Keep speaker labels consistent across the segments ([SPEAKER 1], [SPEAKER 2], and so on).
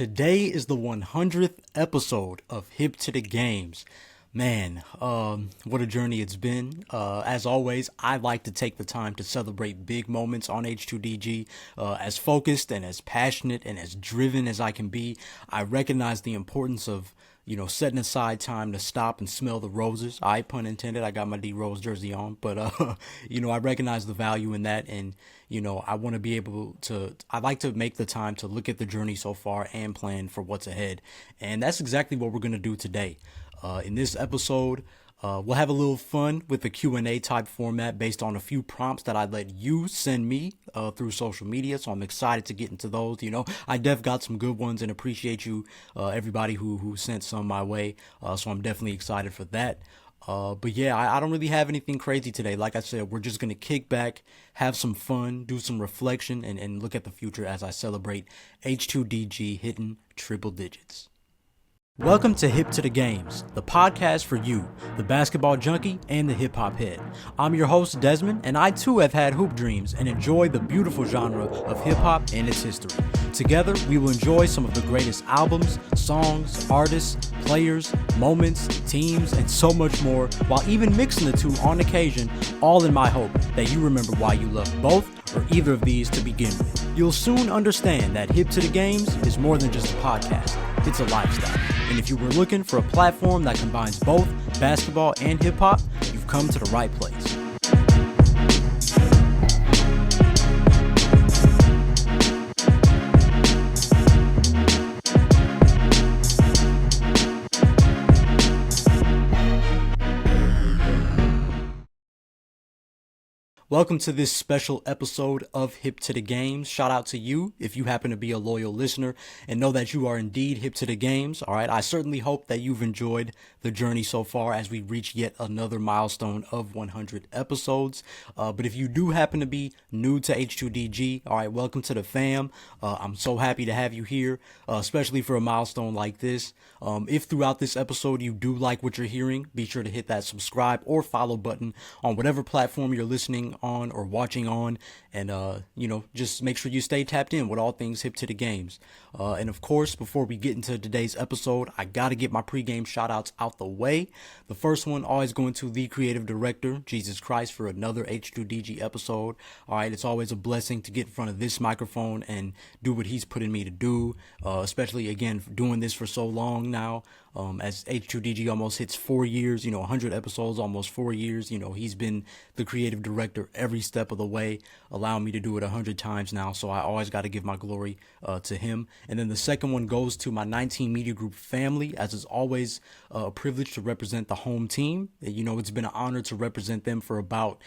[SPEAKER 1] Today is the 100th episode of Hip to the Games. Man, what a journey it's been. As always, I like to take the time to celebrate big moments on H2DG. As focused and as passionate and as driven as I can be, I recognize the importance of setting aside time to stop and smell the roses. I, pun intended, I got my D Rose jersey on, but, I recognize the value in that. And, I want to be able to, I like to make the time to look at the journey so far and plan for what's ahead. And that's exactly what we're going to do today. In this episode, we'll have a little fun with the Q&A type format based on a few prompts that I let you send me through social media. So I'm excited to get into those. I got some good ones and appreciate you, everybody who sent some my way. So I'm definitely excited for that. But yeah, I don't really have anything crazy today. Like I said, we're just going to kick back, have some fun, do some reflection, and look at the future as I celebrate H2DG hitting triple digits. Welcome to Hip to the Games, the podcast for you, the basketball junkie and the hip hop head. I'm your host, Desmond, and I too have had hoop dreams and enjoy the beautiful genre of hip hop and its history. Together, we will enjoy some of the greatest albums, songs, artists, players, moments, teams, and so much more, while even mixing the two on occasion, all in my hope that you remember why you love both or either of these to begin with. You'll soon understand that Hip to the Games is more than just a podcast. It's a lifestyle. And if you were looking for a platform that combines both basketball and hip hop, you've come to the right place. Welcome to this special episode of Hip to the Games. Shout out to you if you happen to be a loyal listener and know that you are indeed hip to the games. All right. I certainly hope that you've enjoyed the journey so far as we reach yet another milestone of 100 episodes. But if you do happen to be new to H2DG, all right, welcome to the fam. I'm so happy to have you here, especially for a milestone like this. If throughout this episode you do like what you're hearing, be sure to hit that subscribe or follow button on whatever platform you're listening on or watching on, and just make sure you stay tapped in with all things hip to the games. And of course, before we get into today's episode, I gotta get my pregame shout outs out the way. The first one always going to the creative director, Jesus Christ, for another H2DG episode. All right, it's always a blessing to get in front of this microphone and do what he's putting me to do, especially again doing this for so long now. As H2DG almost hits 4 years, 100 episodes, almost 4 years, he's been the creative director every step of the way, allowing me to do it 100 times now. So I always got to give my glory to him. And then the second one goes to my 19 Media Group family, as it's always a privilege to represent the home team. It's been an honor to represent them for about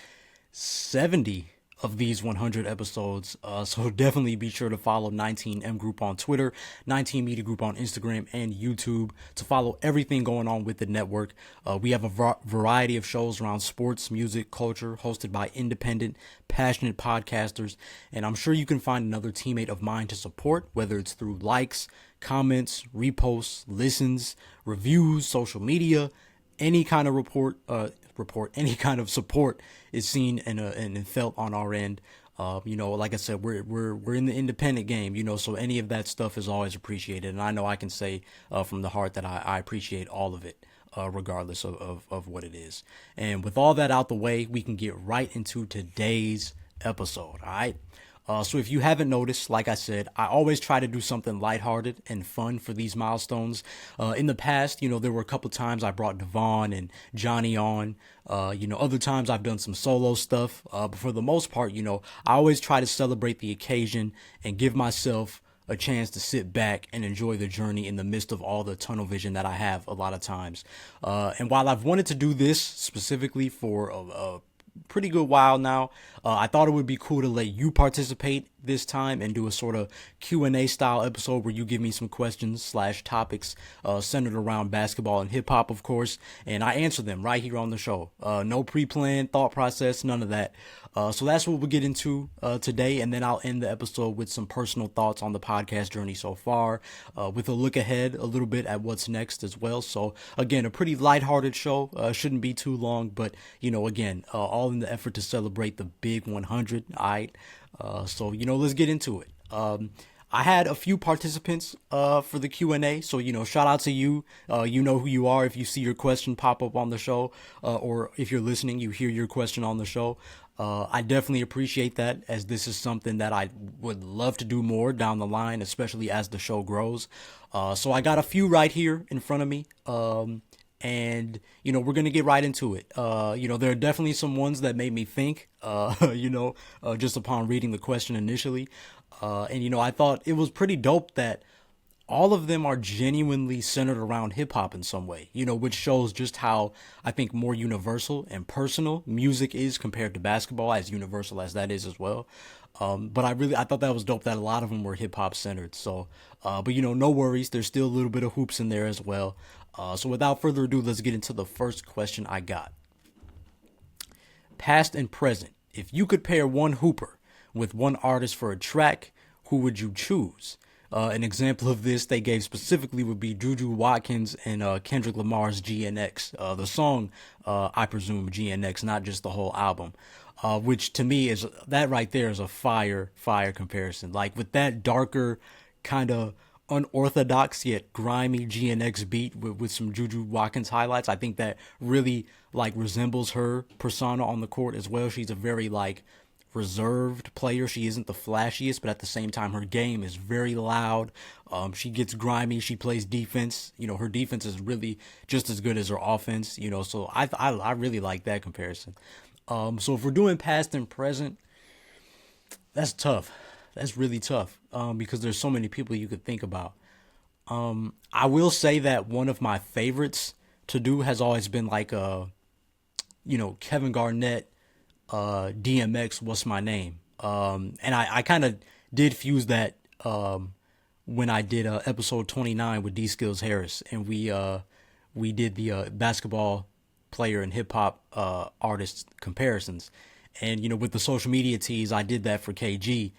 [SPEAKER 1] 70 of these 100 episodes. So definitely be sure to follow 19M Group on Twitter, 19 Media Group on Instagram and YouTube to follow everything going on with the network. We have a variety of shows around sports, music, culture, hosted by independent, passionate podcasters. And I'm sure you can find another teammate of mine to support, whether it's through likes, comments, reposts, listens, reviews, social media, any kind of any kind of support is seen and felt on our end. Like I said, we're in the independent game, so any of that stuff is always appreciated. And I know I can say from the heart that I appreciate all of it, regardless of what it is. And with all that out the way, we can get right into today's episode. All right. So if you haven't noticed, like I said, I always try to do something lighthearted and fun for these milestones. In the past, there were a couple times I brought Devon and Johnny on. Other times I've done some solo stuff. But for the most part, I always try to celebrate the occasion and give myself a chance to sit back and enjoy the journey in the midst of all the tunnel vision that I have a lot of times. And while I've wanted to do this specifically for a pretty good while now, I thought it would be cool to let you participate this time and do a sort of Q&A style episode where you give me some questions / topics centered around basketball and hip hop, of course, and I answer them right here on the show. No pre-planned thought process, none of that. So that's what we'll get into today, and then I'll end the episode with some personal thoughts on the podcast journey so far, with a look ahead a little bit at what's next as well. So again, a pretty lighthearted show, shouldn't be too long, but again, all in the effort to celebrate the big 100. All right. So let's get into it. I had a few participants for the Q&A, so shout out to you. You know who you are if you see your question pop up on the show, or if you're listening, you hear your question on the show. I definitely appreciate that, as this is something that I would love to do more down the line, especially as the show grows. So I got a few right here in front of me. And we're gonna get right into it. There are definitely some ones that made me think, just upon reading the question initially. And I thought it was pretty dope that all of them are genuinely centered around hip hop in some way, which shows just how I think more universal and personal music is compared to basketball, as universal as that is as well. But I thought that was dope that a lot of them were hip hop centered. So, but no worries. There's still a little bit of hoops in there as well. So without further ado, let's get into the first question I got. Past and present. If you could pair one hooper with one artist for a track, who would you choose? An example of this they gave specifically would be Juju Watkins and Kendrick Lamar's GNX. The song, I presume, GNX, not just the whole album. Which to me is, that right there is a fire comparison. Like with that darker, kind of unorthodox yet grimy GNX beat with some Juju Watkins highlights, I think that really like resembles her persona on the court as well. She's a very like reserved player. She isn't the flashiest, but at the same time, her game is very loud. She gets grimy. She plays defense. Her defense is really just as good as her offense. So I really like that comparison. So if we're doing past and present, that's tough. That's really tough. Because there's so many people you could think about. I will say that one of my favorites to do has always been like Kevin Garnett, DMX, What's My Name. And I kind of did fuse that when I did episode 29 with D Skills Harris, and we did the basketball player and hip hop artist comparisons. And with the social media teas, I did that for KG,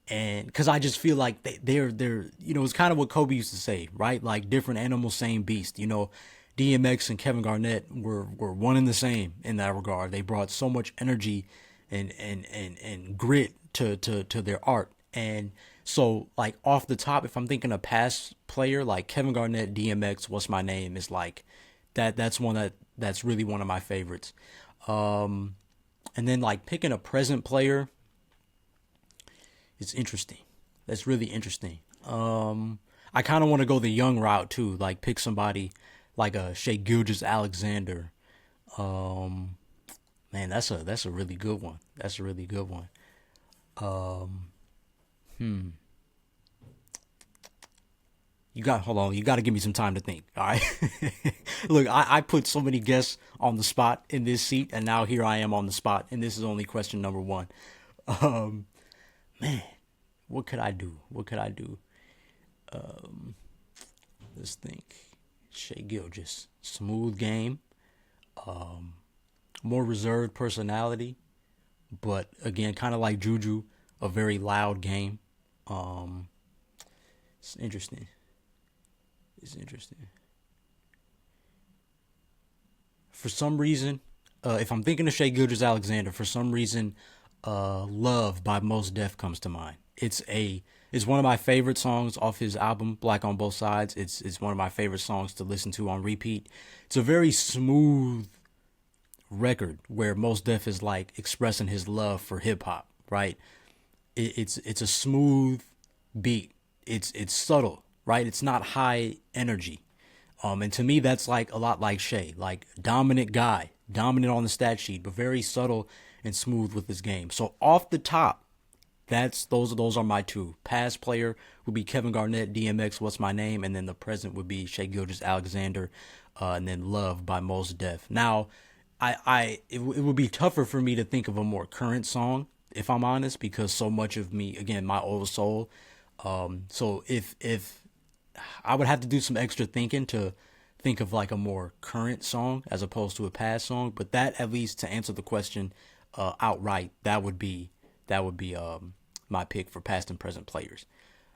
[SPEAKER 1] and because I just feel like they're it's kind of what Kobe used to say, right? Like different animals, same beast. DMX and Kevin Garnett were one and the same in that regard. They brought so much energy and grit to their art. And so like off the top, if I'm thinking a past player like Kevin Garnett, DMX, What's My Name is like that's one that's really one of my favorites. And then like picking a present player, it's interesting. That's really interesting. I kind of want to go the young route too, like pick somebody like a Shea Gilgeous-Alexander. Man, that's a really good one. That's a really good one. Hold on. You got to give me some time to think. All right. Look, I put so many guests on the spot in this seat, and now here I am on the spot, and this is only question number one. Man, what could I do? What could I do? Let's think. Shea Gilgeous, smooth game, more reserved personality, but again, kind of like Juju, a very loud game. It's interesting. It's interesting. For some reason, if I'm thinking of Shea Gilgeous-Alexander, for some reason, "Love" by Mos Def comes to mind. It's one of my favorite songs off his album Black on Both Sides. It's one of my favorite songs to listen to on repeat. It's a very smooth record where Mos Def is like expressing his love for hip hop, right? It's a smooth beat. It's subtle, right? It's not high energy. And to me, that's like a lot like Shea, like dominant guy, dominant on the stat sheet, but very subtle and smooth with his game. So off the top, those are my two. Past player would be Kevin Garnett, DMX, What's My Name, and then the present would be Shea Gilgeous-Alexander, and then Love by Mos Def. Now, it would be tougher for me to think of a more current song, if I'm honest, because so much of me, again, my old soul. So if I would have to do some extra thinking to think of like a more current song as opposed to a past song, but that, at least to answer the question outright, that would be my pick for past and present players.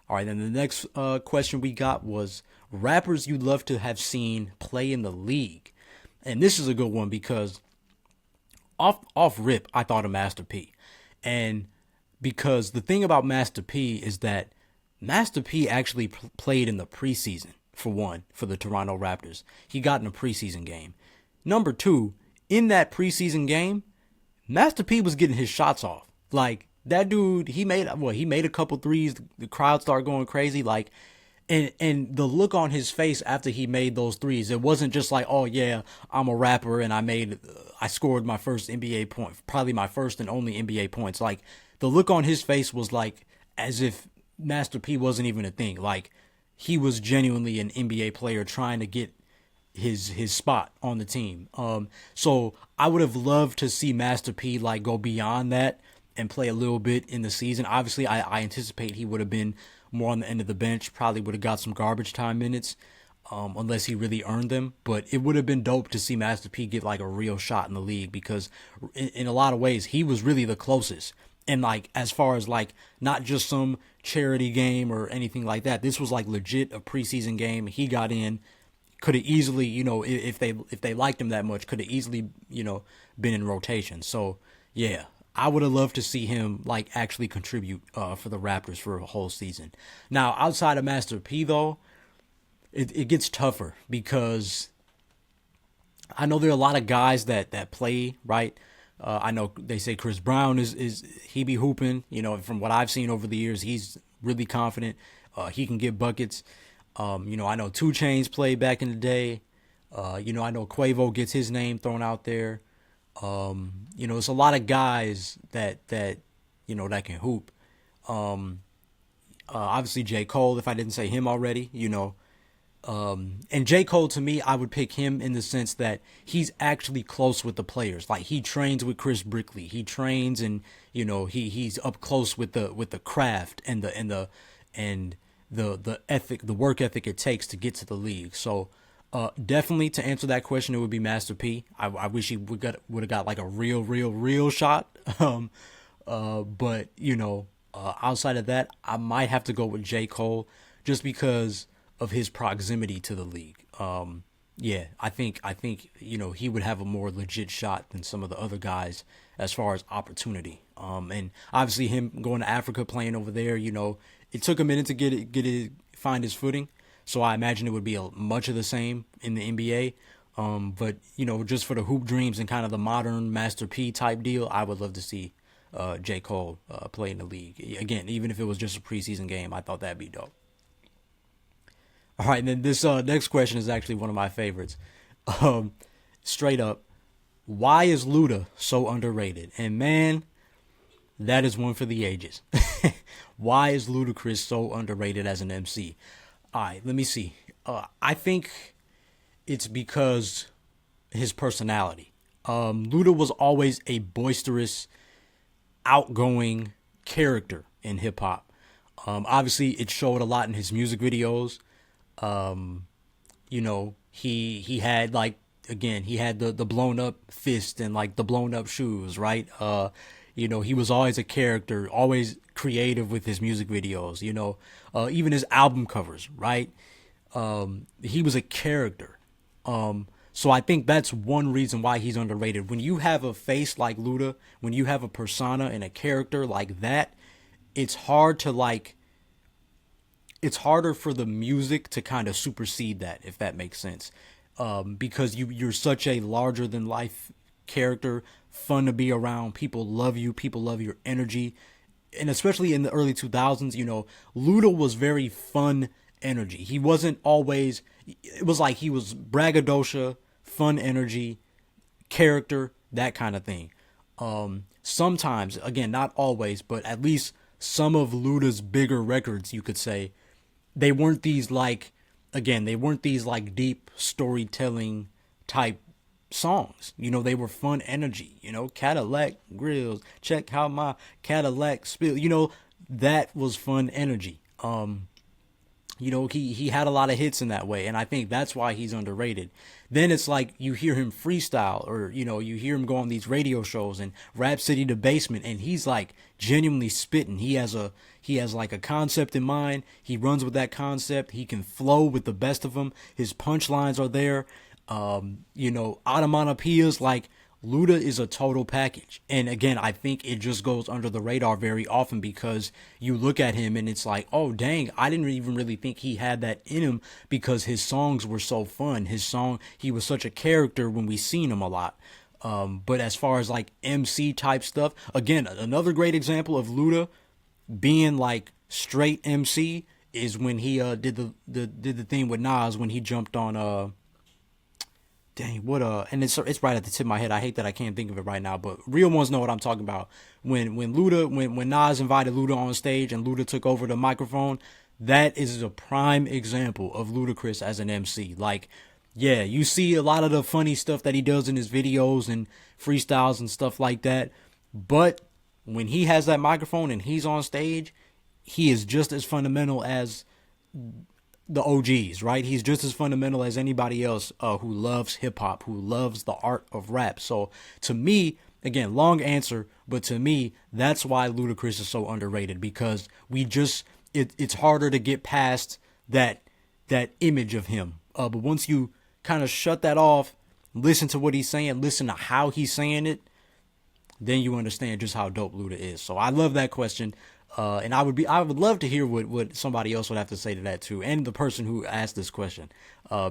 [SPEAKER 1] All right, then the next question we got was rappers you'd love to have seen play in the league. And this is a good one because off rip, I thought of Master P. And because the thing about Master P is that Master P actually played in the preseason, for one, for the Toronto Raptors. He got in a preseason game. Number two, in that preseason game, Master P was getting his shots off. Like, that dude, he made a couple threes. The crowd started going crazy. Like, and the look on his face after he made those threes, it wasn't just like, oh yeah, I'm a rapper and I scored my first NBA point, probably my first and only NBA points. Like, the look on his face was like as if Master P wasn't even a thing. Like, he was genuinely an NBA player trying to get his spot on the team. So I would have loved to see Master P like go beyond that and play a little bit in the season. Obviously, I anticipate he would have been more on the end of the bench, probably would have got some garbage time minutes, unless he really earned them. But it would have been dope to see Master P get like a real shot in the league, because in a lot of ways he was really the closest. And like, as far as like not just some charity game or anything like that, this was like legit a preseason game. He got in, could have easily, if they liked him that much, could have easily, been in rotation. So yeah, I would have loved to see him like actually contribute for the Raptors for a whole season. Now, outside of Master P though, it gets tougher, because I know there are a lot of guys that play, right. I know they say Chris Brown is he be hooping. From what I've seen over the years, he's really confident. He can get buckets. I know 2 Chainz played back in the day. I know Quavo gets his name thrown out there. It's a lot of guys that can hoop. Obviously J. Cole, if I didn't say him already, and J. Cole, to me, I would pick him in the sense that he's actually close with the players. Like, he trains with Chris Brickley. He trains, and he's up close with the craft and the ethic, the work ethic it takes to get to the league. So definitely, to answer that question, it would be Master P. I wish he would have got like a real shot. But outside of that, I might have to go with J. Cole, just because of his proximity to the league. Yeah, I think he would have a more legit shot than some of the other guys as far as opportunity. And obviously him going to Africa, playing over there, it took a minute to find his footing. So I imagine it would be much of the same in the NBA. But just for the hoop dreams and kind of the modern Master P type deal, I would love to see J. Cole play in the league again, even if it was just a preseason game. I thought that'd be dope. All right, and then this next question is actually one of my favorites. Straight up, why is Luda so underrated? And man, that is one for the ages. Why is Ludacris so underrated as an MC? All right, let me see. I think it's because his personality. Luda was always a boisterous, outgoing character in hip hop. Obviously, it showed a lot in his music videos. He had like, again, he had the blown up fist and like the blown up shoes, right? He was always a character, always creative with his music videos, even his album covers, right? He was a character. So I think that's one reason why he's underrated. When you have a face like Luda, when you have a persona and a character like that, it's hard to like, it's harder for the music to kind of supersede that, if that makes sense. Because you're such a larger than life character, fun to be around. People love you. People love your energy. And especially in the early 2000s, Luda was very fun energy. He wasn't always, it was like he was braggadocio, fun energy, character, that kind of thing. Sometimes, again, not always, but at least some of Luda's bigger records, you could say, they weren't these like deep storytelling type songs. They were fun energy, Cadillac grills, check how my Cadillac spill, that was fun energy. He had a lot of hits in that way, and I think that's why he's underrated. Then it's like you hear him freestyle, or you hear him go on these radio shows and Rap City the Basement, and he's like genuinely spitting. He has like a concept in mind. He runs with that concept. He can flow with the best of them. His punchlines are there. Onomatopoeias, like Luda is a total package. And again, I think it just goes under the radar very often because you look at him and it's like, oh, dang, I didn't even really think he had that in him because his songs were so fun. He was such a character when we seen him a lot. But as far as like MC type stuff, again, another great example of Luda being like straight MC is when he did the thing with Nas when he jumped on dang, what and it's right at the tip of my head. I hate that I can't think of it right now, but real ones know what I'm talking about. When Nas invited Luda on stage and Luda took over the microphone, that is a prime example of Ludacris as an MC. Like, yeah, you see a lot of the funny stuff that he does in his videos and freestyles and stuff like that, but when he has that microphone and he's on stage, he is just as fundamental as the OGs, right? He's just as fundamental as anybody else who loves hip hop, who loves the art of rap. So to me, again, long answer, but to me, that's why Ludacris is so underrated because it's harder to get past that image of him. But once you kind of shut that off, listen to what he's saying, listen to how he's saying it, then you understand just how dope Luda is. So I love that question. And I would love to hear what somebody else would have to say to that too, and the person who asked this question,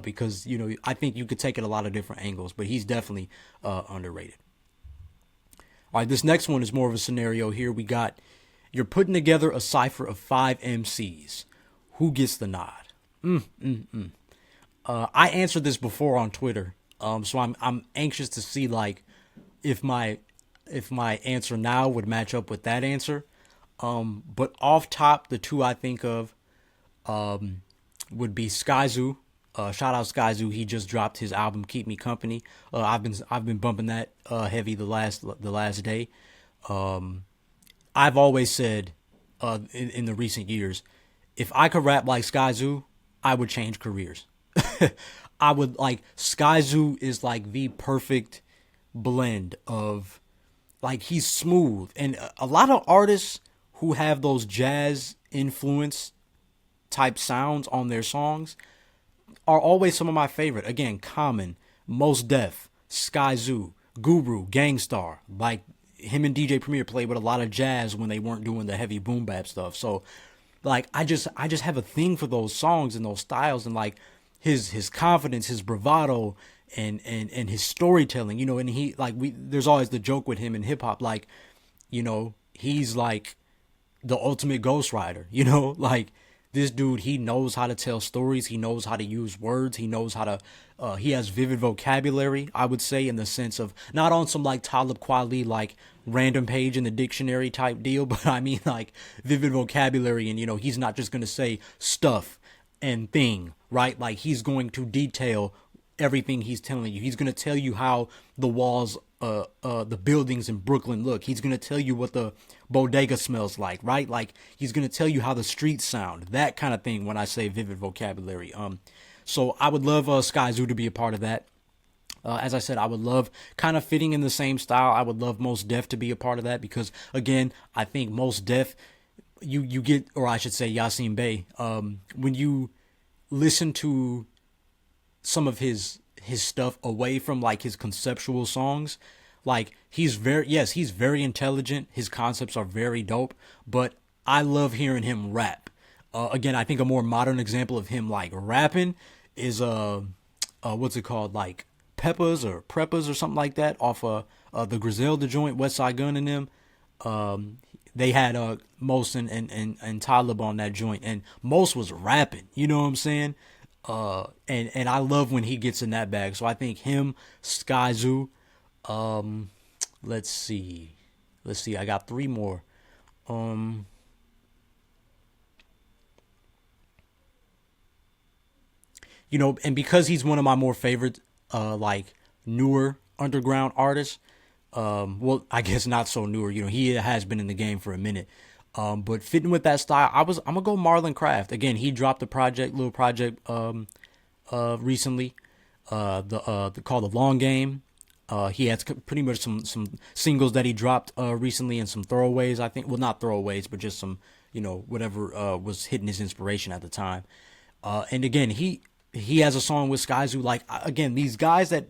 [SPEAKER 1] because I think you could take it a lot of different angles, but he's definitely underrated. All right, this next one is more of a scenario here. You're putting together a cipher of 5 MCs. Who gets the nod? I answered this before on Twitter, so I'm anxious to see like if my answer now would match up with that answer. But off top, the two I think of would be Skyzoo. Shout out Skyzoo. He just dropped his album Keep Me Company. I've been bumping that heavy the last day. I've always said in the recent years, if I could rap like Skyzoo, I would change careers. I would like Skyzoo is like the perfect blend of like he's smooth, and a lot of artists who have those jazz influence type sounds on their songs are always some of my favorite. Again, Common, Mos Def, Skyzoo, Guru, Gangstar. Like him and DJ Premier played with a lot of jazz when they weren't doing the heavy boom bap stuff. So like I just have a thing for those songs and those styles and like his confidence, his bravado and his storytelling, and he like there's always the joke with him in hip hop, like, he's like the ultimate ghostwriter, like this dude, he knows how to tell stories. He knows how to use words. He knows how to, he has vivid vocabulary, I would say, in the sense of not on some like Talib Kweli, like random page in the dictionary type deal, but I mean like vivid vocabulary. And, he's not just going to say stuff and thing, right? Like he's going to detail everything he's telling you. He's going to tell you how the walls, the buildings in Brooklyn look. He's going to tell you what the bodega smells like, right? Like he's going to tell you how the streets sound, that kind of thing when I say vivid vocabulary. So I would love Skyzoo to be a part of that. As I said, I would love kind of fitting in the same style. I would love Mos Def to be a part of that because, again, I think Mos Def, you get, or I should say Yasin Bey, when you listen to some of his stuff away from like his conceptual songs, like he's very intelligent. His concepts are very dope, but I love hearing him rap. Again, I think a more modern example of him like rapping is what's it called, like Peppas or Preppas or something like that off the Griselda joint, West Side Gun and them. They had Mos and Talib on that joint, and Mos was rapping, you know what I'm saying? And I love when he gets in that bag. So I think him, Skyzoo, let's see, I got 3 more. And because he's one of my more favorite, like newer underground artists, well, I guess not so newer, he has been in the game for a minute. But fitting with that style, I'm gonna go Marlon Craft. Again, he dropped a little project, recently, called The Long Game. He has pretty much some singles that he dropped, recently, and some throwaways, I think. Well, not throwaways, but just some, whatever, was hitting his inspiration at the time. And again, he has a song with Skyzoo. Like, again, these guys that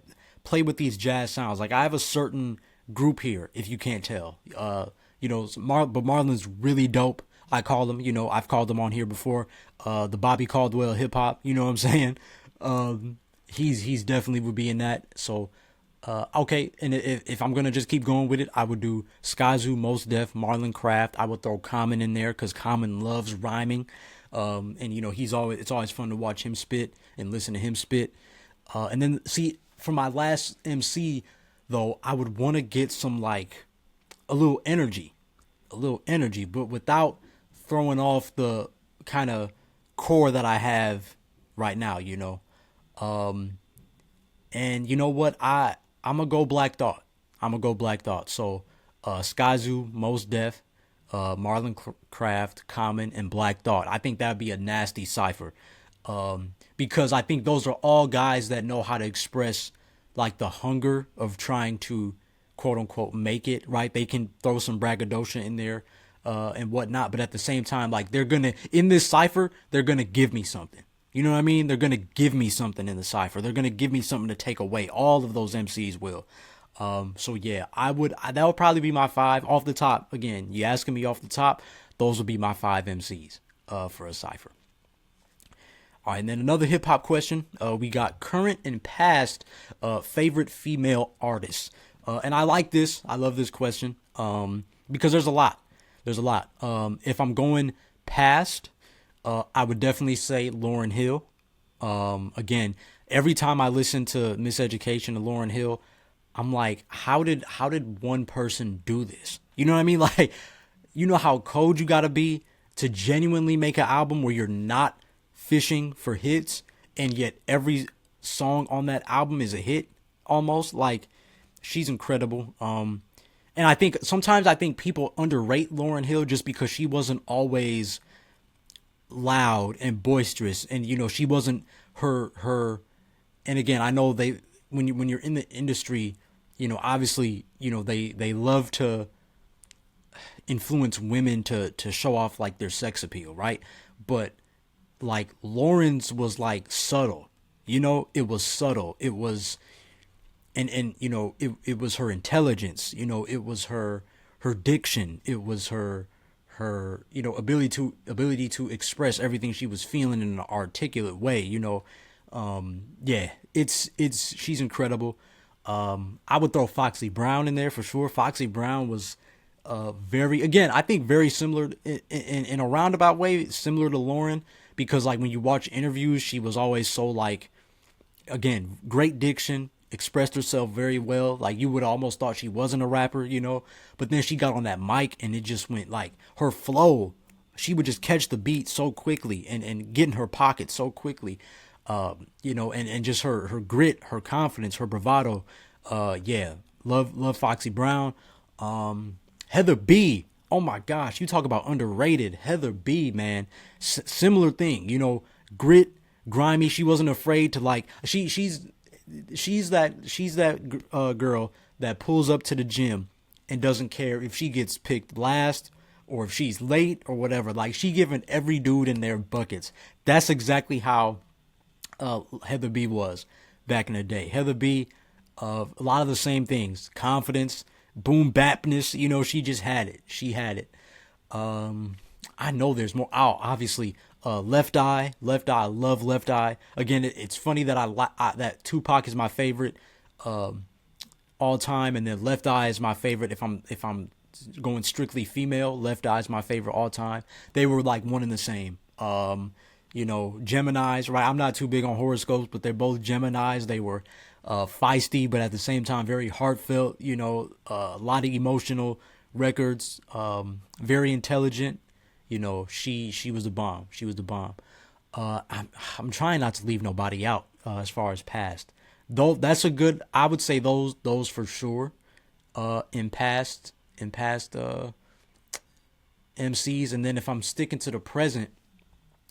[SPEAKER 1] play with these jazz sounds. Like I have a certain group here, if you can't tell. But Marlon's really dope. I call him, I've called him on here before. The Bobby Caldwell hip hop, you know what I'm saying? He's definitely would be in that. So, okay. And if I'm gonna just keep going with it, I would do Skyzoo, Mos Def, Marlon Craft. I would throw Common in there because Common loves rhyming. And it's always fun to watch him spit and listen to him spit. And then see for my last MC though, I would want to get some like a little energy, but without throwing off the kind of core that I have right now. And you know what? I'm gonna go Black Thought. So, Skyzoo, Mos Def, Marlon Craft, Common, and Black Thought. I think that'd be a nasty cipher. Because I think those are all guys that know how to express like the hunger of trying to quote unquote make it, right? They can throw some braggadocio in there, and whatnot, but at the same time, like in this cipher, they're gonna give me something. You know what I mean? They're gonna give me something in the cipher. They're gonna give me something to take away. All of those MCs will. So yeah, that would probably be my 5 off the top. Again, you asking me off the top, those would be my 5 MCs, for a cipher. All right, and then another hip hop question. We got current and past favorite female artists. And I like this. I love this question. Because there's a lot. If I'm going past, I would definitely say Lauryn Hill. Again, every time I listen to Miseducation of Lauryn Hill, I'm like, how did one person do this? You know what I mean? Like, you know how cold you gotta be to genuinely make an album where you're not fishing for hits, and yet every song on that album is a hit almost. Like, she's incredible. And I think sometimes people underrate Lauryn Hill just because she wasn't always loud and boisterous, and she wasn't her. And again, I know when you're in the industry, obviously, they love to influence women to show off like their sex appeal, right? But like Lauren's was like subtle, it was subtle. It was, and it was her intelligence, it was her diction, it was her ability to express everything she was feeling in an articulate way. Yeah, she's incredible. I would throw Foxy Brown in there for sure. Foxy Brown was I think very similar in a roundabout way, similar to Lauren, because like when you watch interviews, she was always so like, again, great diction, expressed herself very well. Like you would almost thought she wasn't a rapper, but then she got on that mic and it just went like her flow. She would just catch the beat so quickly and get in her pocket so quickly. And just her grit, her confidence, her bravado. Yeah, love Foxy Brown. Heather B. Oh my gosh, you talk about underrated. Heather B, man, similar thing. Grit, grimy. She wasn't afraid to like. She's that girl that pulls up to the gym and doesn't care if she gets picked last or if she's late or whatever. Like she giving every dude in there buckets. That's exactly how Heather B was back in the day. Heather B, a lot of the same things. Confidence, boom bapness, she just had it. She had it. I know there's more. Oh, obviously, Left Eye. I love Left Eye. Again, it's funny that that Tupac is my favorite all time, and then Left Eye is my favorite if I'm going strictly female. Left Eye is my favorite all time. They were like one and the same. Geminis, right? I'm not too big on horoscopes, but they're both Geminis. They were feisty, but at the same time very heartfelt. A lot of emotional records. Very intelligent. She was the bomb. She was the bomb. I'm trying not to leave nobody out as far as past. Though that's a good. I would say those for sure. In past MCs, and then if I'm sticking to the present,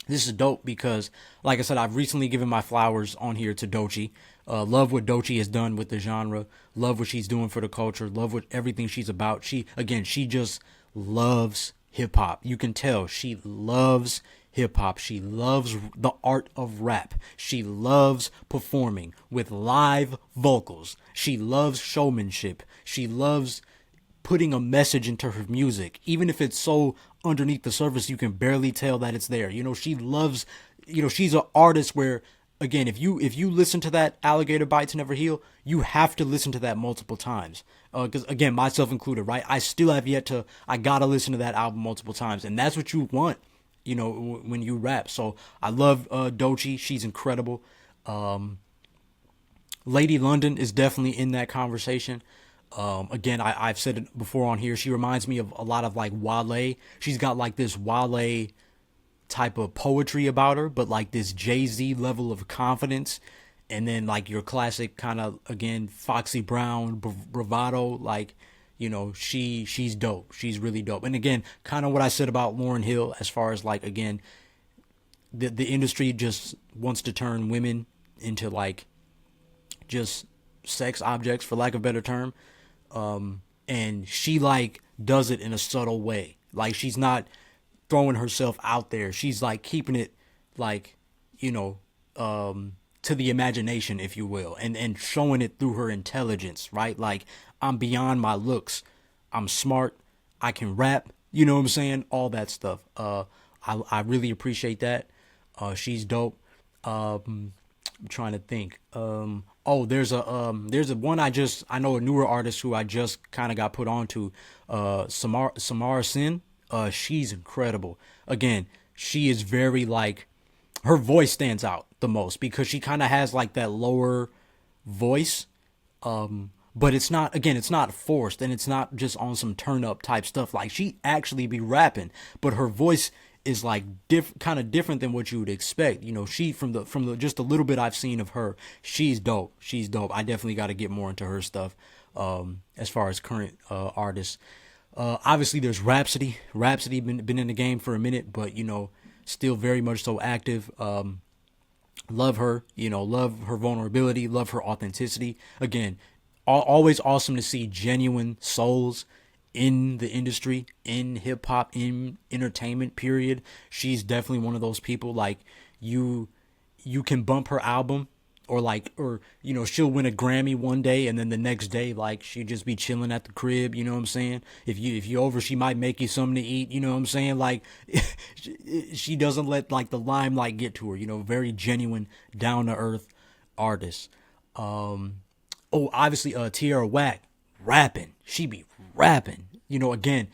[SPEAKER 1] this is dope because, like I said, I've recently given my flowers on here to Doechii. Love what Doechii has done with the genre. Love what she's doing for the culture. Love what everything she's about. She just loves hip hop. You can tell she loves hip hop. She loves the art of rap. She loves performing with live vocals. She loves showmanship. She loves putting a message into her music, even if it's so underneath the surface you can barely tell that it's there. She loves, she's an artist where, again, if you listen to that Alligator Bites Never Heal, you have to listen to that multiple times. Because again, myself included, right? I still have yet to. I gotta listen to that album multiple times, and that's what you want, when you rap. So I love Doechii. She's incredible. Lady London is definitely in that conversation. Again, I've said it before on here. She reminds me of a lot of like Wale. She's got like this Wale type of poetry about her, but like this Jay-Z level of confidence. And then like your classic kind of, again, Foxy Brown, bravado. Like, she's dope. She's really dope. And again, kind of what I said about Lauryn Hill, as far as like, again, the industry just wants to turn women into like just sex objects, for lack of a better term. And she like does it in a subtle way. Like, she's not throwing herself out there. She's like keeping it like, to the imagination, if you will, and showing it through her intelligence, right? Like, I'm beyond my looks. I'm smart. I can rap. You know what I'm saying? All that stuff. I really appreciate that. She's dope. I'm trying to think. There's a one I know, a newer artist who I just kind of got put on to, Samara Sin. She's incredible. Again, she is very like, her voice stands out the most because she kind of has like that lower voice. But it's not forced, and it's not just on some turn up type stuff. Like, she actually be rapping, but her voice is like kind of different than what you would expect. She from the just a little bit I've seen of her, she's dope. She's dope. I definitely got to get more into her stuff. As far as current artists, obviously there's Rhapsody. Rhapsody been in the game for a minute, but still very much so active. Love her. Love her vulnerability. Love her authenticity. Again, always awesome to see genuine souls in the industry, in hip hop, in entertainment, period. She's definitely one of those people. Like, you can bump her album, or she'll win a Grammy one day, and then the next day, like, she'd just be chilling at the crib. You know what I'm saying? If you over, she might make you something to eat. You know what I'm saying? Like, she doesn't let like the limelight get to her. Very genuine, down to earth artist. Obviously, Tierra Whack rapping. She be rapping. Again,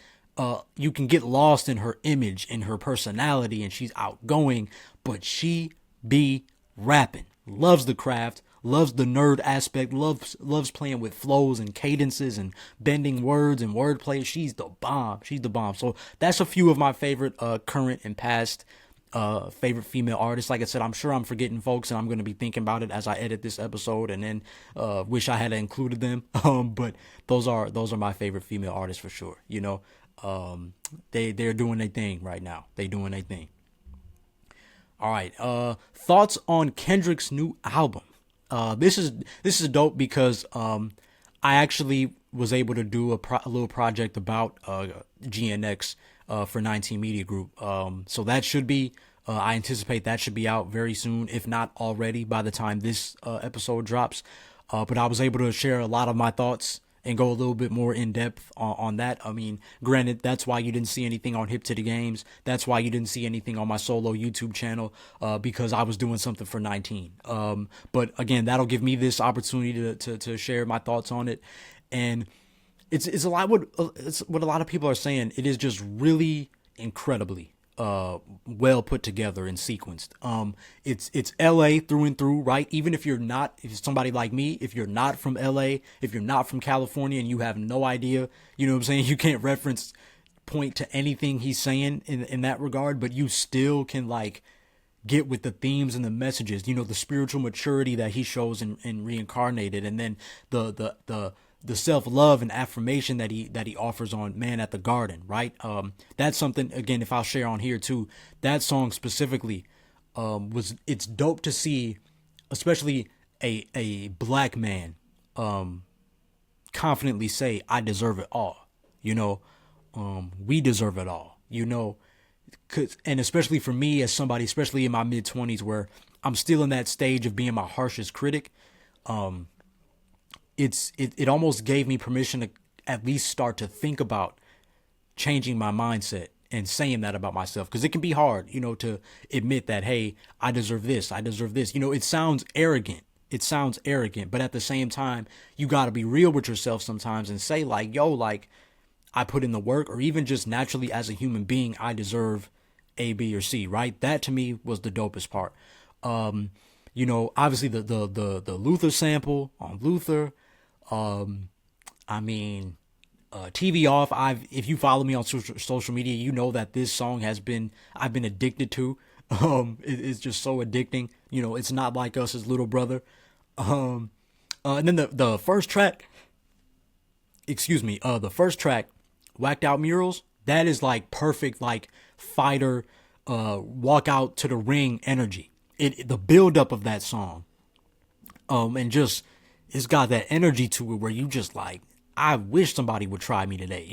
[SPEAKER 1] you can get lost in her image, in her personality, and she's outgoing, but she be rapping. Loves the craft, loves the nerd aspect, loves playing with flows and cadences and bending words and wordplay. She's the bomb. She's the bomb. So that's a few of my favorite current and past favorite female artists. Like I said, I'm sure I'm forgetting folks, and I'm going to be thinking about it as I edit this episode, and then wish I had included them. But those are my favorite female artists for sure. They're doing their thing right now. They doing their thing. All right. Thoughts on Kendrick's new album. This is dope because I actually was able to do a little project about GNX for 19 Media Group. So that should be, I anticipate that should be out very soon, if not already by the time this episode drops. But I was able to share a lot of my thoughts and go a little bit more in depth on that. I mean, granted, that's why you didn't see anything on Hip to the Games. That's why you didn't see anything on my solo YouTube channel, because I was doing something for 19. But again, that'll give me this opportunity to share my thoughts on it. And it's a lot it's what a lot of people are saying. It is just really incredibly well put together and sequenced. It's LA through and through, right? Even if you're somebody like me, if you're not from LA, if you're not from California and you have no idea, you know what I'm saying? You can't point to anything he's saying in that regard, but you still can like get with the themes and the messages, the spiritual maturity that he shows in Reincarnated, and then the self-love and affirmation that he offers on Man at the Garden, right? That's something, again, if I'll share on here too, that song specifically, it's dope to see, especially a black man, confidently say, I deserve it all. We deserve it all, cause, and especially for me as somebody, especially in my mid 20s, where I'm still in that stage of being my harshest critic. Um, it almost gave me permission to at least start to think about changing my mindset and saying that about myself, because it can be hard, to admit that, hey, I deserve this, I deserve this. It sounds arrogant. It sounds arrogant, but at the same time, you got to be real with yourself sometimes and say, like, yo, like, I put in the work, or even just naturally as a human being, I deserve A, B, or C, right? That to me was the dopest part. Obviously the Luther sample on Luther. I mean, TV off. If you follow me on social media, you know that this song I've been addicted to. It's just so addicting. It's not like us as little brother. And then the first track, the first track, Whacked Out Murals, that is like perfect, like fighter, walk out to the ring energy. The build up of that song, and just it's got that energy to it where you just like, I wish somebody would try me today.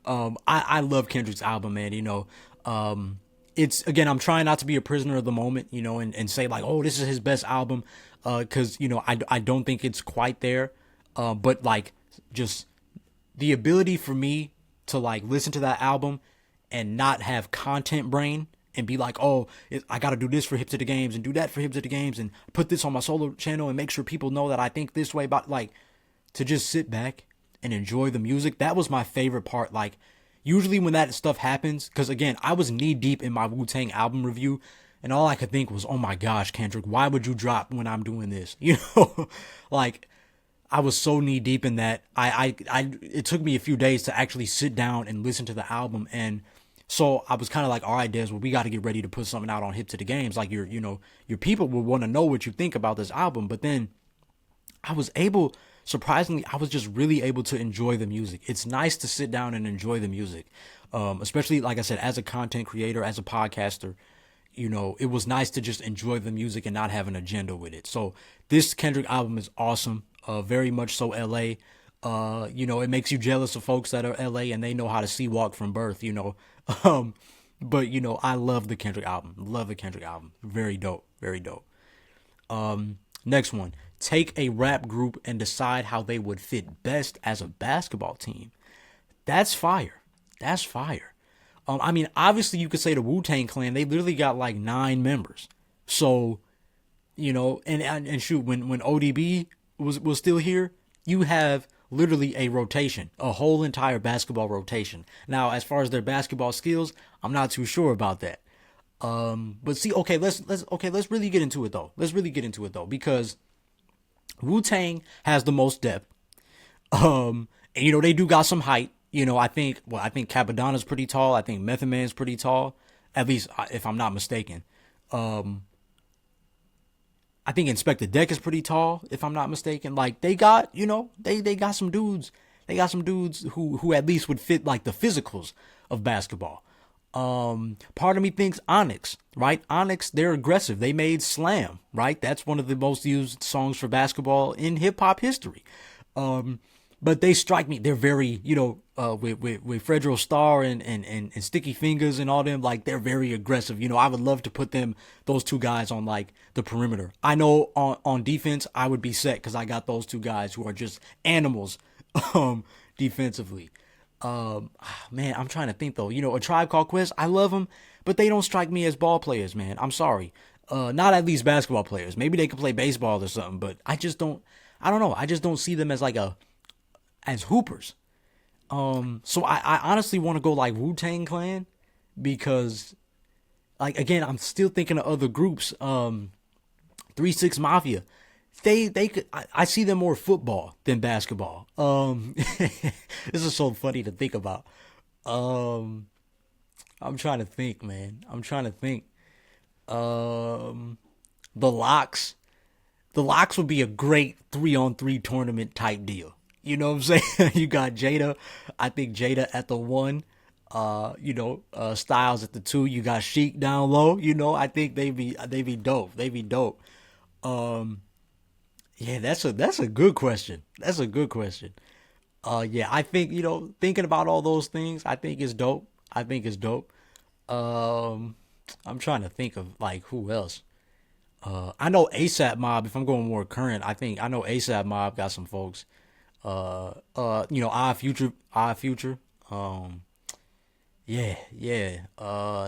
[SPEAKER 1] I love Kendrick's album, man. It's, again, I'm trying not to be a prisoner of the moment, and say like, oh, this is his best album, because I don't think it's quite there, but like, just the ability for me to like listen to that album and not have content brain and be like, oh, I got to do this for Hip to the Games and do that for Hip to the Games and put this on my solo channel and make sure people know that I think this way about, like, to just sit back and enjoy the music. That was my favorite part. Like, usually when that stuff happens, because again, I was knee deep in my Wu-Tang album review, and all I could think was, oh my gosh, Kendrick, why would you drop when I'm doing this? Like, I was so knee deep in that. It took me a few days to actually sit down and listen to the album. And so I was kind of like, all right, Des, well, we got to get ready to put something out on Hip to the Games. Like, your people will want to know what you think about this album. But then surprisingly, I was just really able to enjoy the music. It's nice to sit down and enjoy the music. Especially, like I said, as a content creator, as a podcaster, it was nice to just enjoy the music and not have an agenda with it. So this Kendrick album is awesome. Very much so LA. It makes you jealous of folks that are LA and they know how to see walk from birth, but I love the Kendrick album. Love the Kendrick album. Very dope. Very dope. Next one. Take a rap group and decide how they would fit best as a basketball team. That's fire. That's fire. I mean, obviously you could say the Wu-Tang Clan, they literally got like 9 members. So, and shoot, when ODB was still here, you have literally a rotation, a whole entire basketball rotation. Now, as far as their basketball skills, I'm not too sure about that. But see, okay, let's really get into it though. Let's really get into it though, because Wu-Tang has the most depth. And they do got some height. I think Capadonna's pretty tall. I think Method Man's pretty tall, at least if I'm not mistaken. I think Inspector Deck is pretty tall, if I'm not mistaken. Like, they got, they got some dudes. They got some dudes who at least would fit like the physicals of basketball. Part of me thinks Onyx, right? Onyx, they're aggressive. They made Slam, right? That's one of the most used songs for basketball in hip hop history. But they strike me. They're very, with Fredro Starr and Sticky Fingers and all them, like, they're very aggressive. I would love to put those two guys on like the perimeter. I know on defense, I would be set because I got those two guys who are just animals, defensively. Man, I'm trying to think though. A Tribe Called Quest, I love them, but they don't strike me as ball players, man. I'm sorry. Not at least basketball players. Maybe they can play baseball or something, but I don't know. I just don't see them as hoopers. So I honestly want to go like Wu-Tang Clan because, like, again, I'm still thinking of other groups. 3-6 Mafia. They could, I see them more football than basketball. This is so funny to think about. I'm trying to think, man. I'm trying to think. The Locks. The Locks would be a great 3-on-3 tournament type deal. You know what I'm saying? You got Jada. I think Jada at the 1. Styles at the 2. You got Sheik down low. I think they be dope. They be dope. Yeah, that's a good question. That's a good question. Yeah, I think, thinking about all those things, I think is dope. I think it's dope. Um, I'm trying to think of like who else. I know ASAP Mob. If I'm going more current, I know ASAP Mob got some folks. Odd Future. Um, yeah, yeah.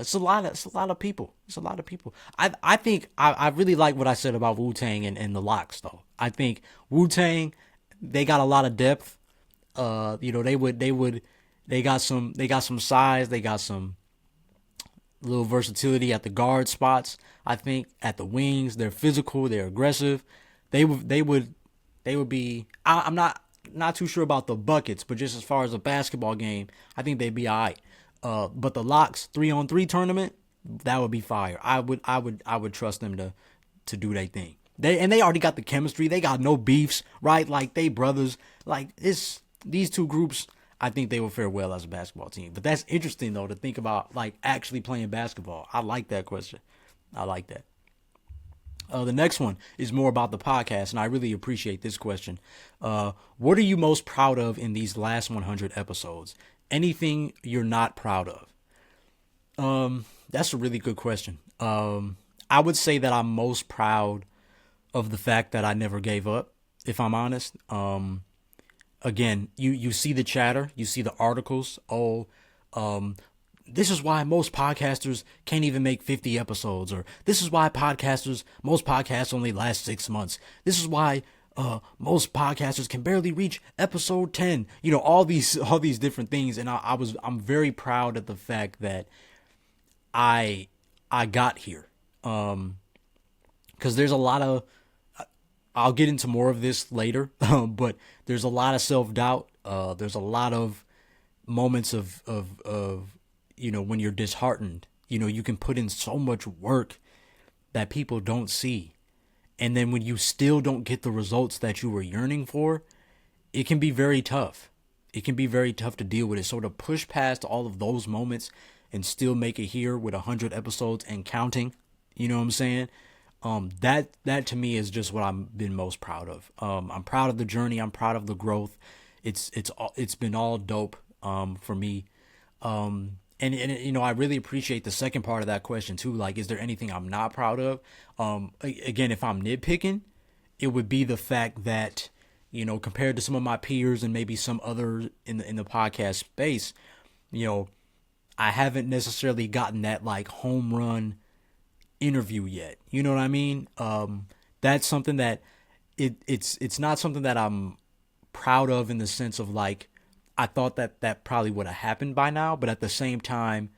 [SPEAKER 1] It's a lot of people. It's a lot of people. I think I really like what I said about Wu Tang and the Locks though. I think Wu Tang, they got a lot of depth. They got some size. They got some little versatility at the guard spots. I think at the wings, they're physical, they're aggressive. They would be. I'm not too sure about the buckets, but just as far as a basketball game, I think they'd be alright. But the Locks 3-on-3 tournament, that would be fire. I would trust them to do their thing. They already got the chemistry. They got no beefs, right? Like they brothers. Like it's these two groups. I think they will fare well as a basketball team. But that's interesting though to think about like actually playing basketball. I like that question. I like that. The next one is more about the podcast, and I really appreciate this question. What are you most proud of in these last 100 episodes? Anything you're not proud of? That's a really good question. I would say that I'm most proud of the fact that I never gave up, if I'm honest. Again, you see the chatter, you see the articles. Oh, um, this is why most podcasters can't even make 50 episodes, or this is why most podcasts only last 6 months. This is why most podcasters can barely reach episode 10. All these different things, and I'm very proud of the fact that I I got here. Because there's a lot of, I'll get into more of this later, but there's a lot of self doubt. There's a lot of moments of when you're disheartened. You can put in so much work that people don't see, and then when you still don't get the results that you were yearning for, it can be very tough. It can be very tough to deal with it. So to push past all of those moments and still make it here with 100 episodes and counting, you know what I'm saying? That to me is just what I've been most proud of. I'm proud of the journey. I'm proud of the growth. It's been all dope for me. And I really appreciate the second part of that question too. Like, is there anything I'm not proud of? Again, if I'm nitpicking, it would be the fact that compared to some of my peers and maybe some others in the podcast space, you know, I haven't necessarily gotten that like home run interview yet. You know what I mean? That's something that it's not something that I'm proud of in the sense of like I thought that probably would have happened by now, but at the same time,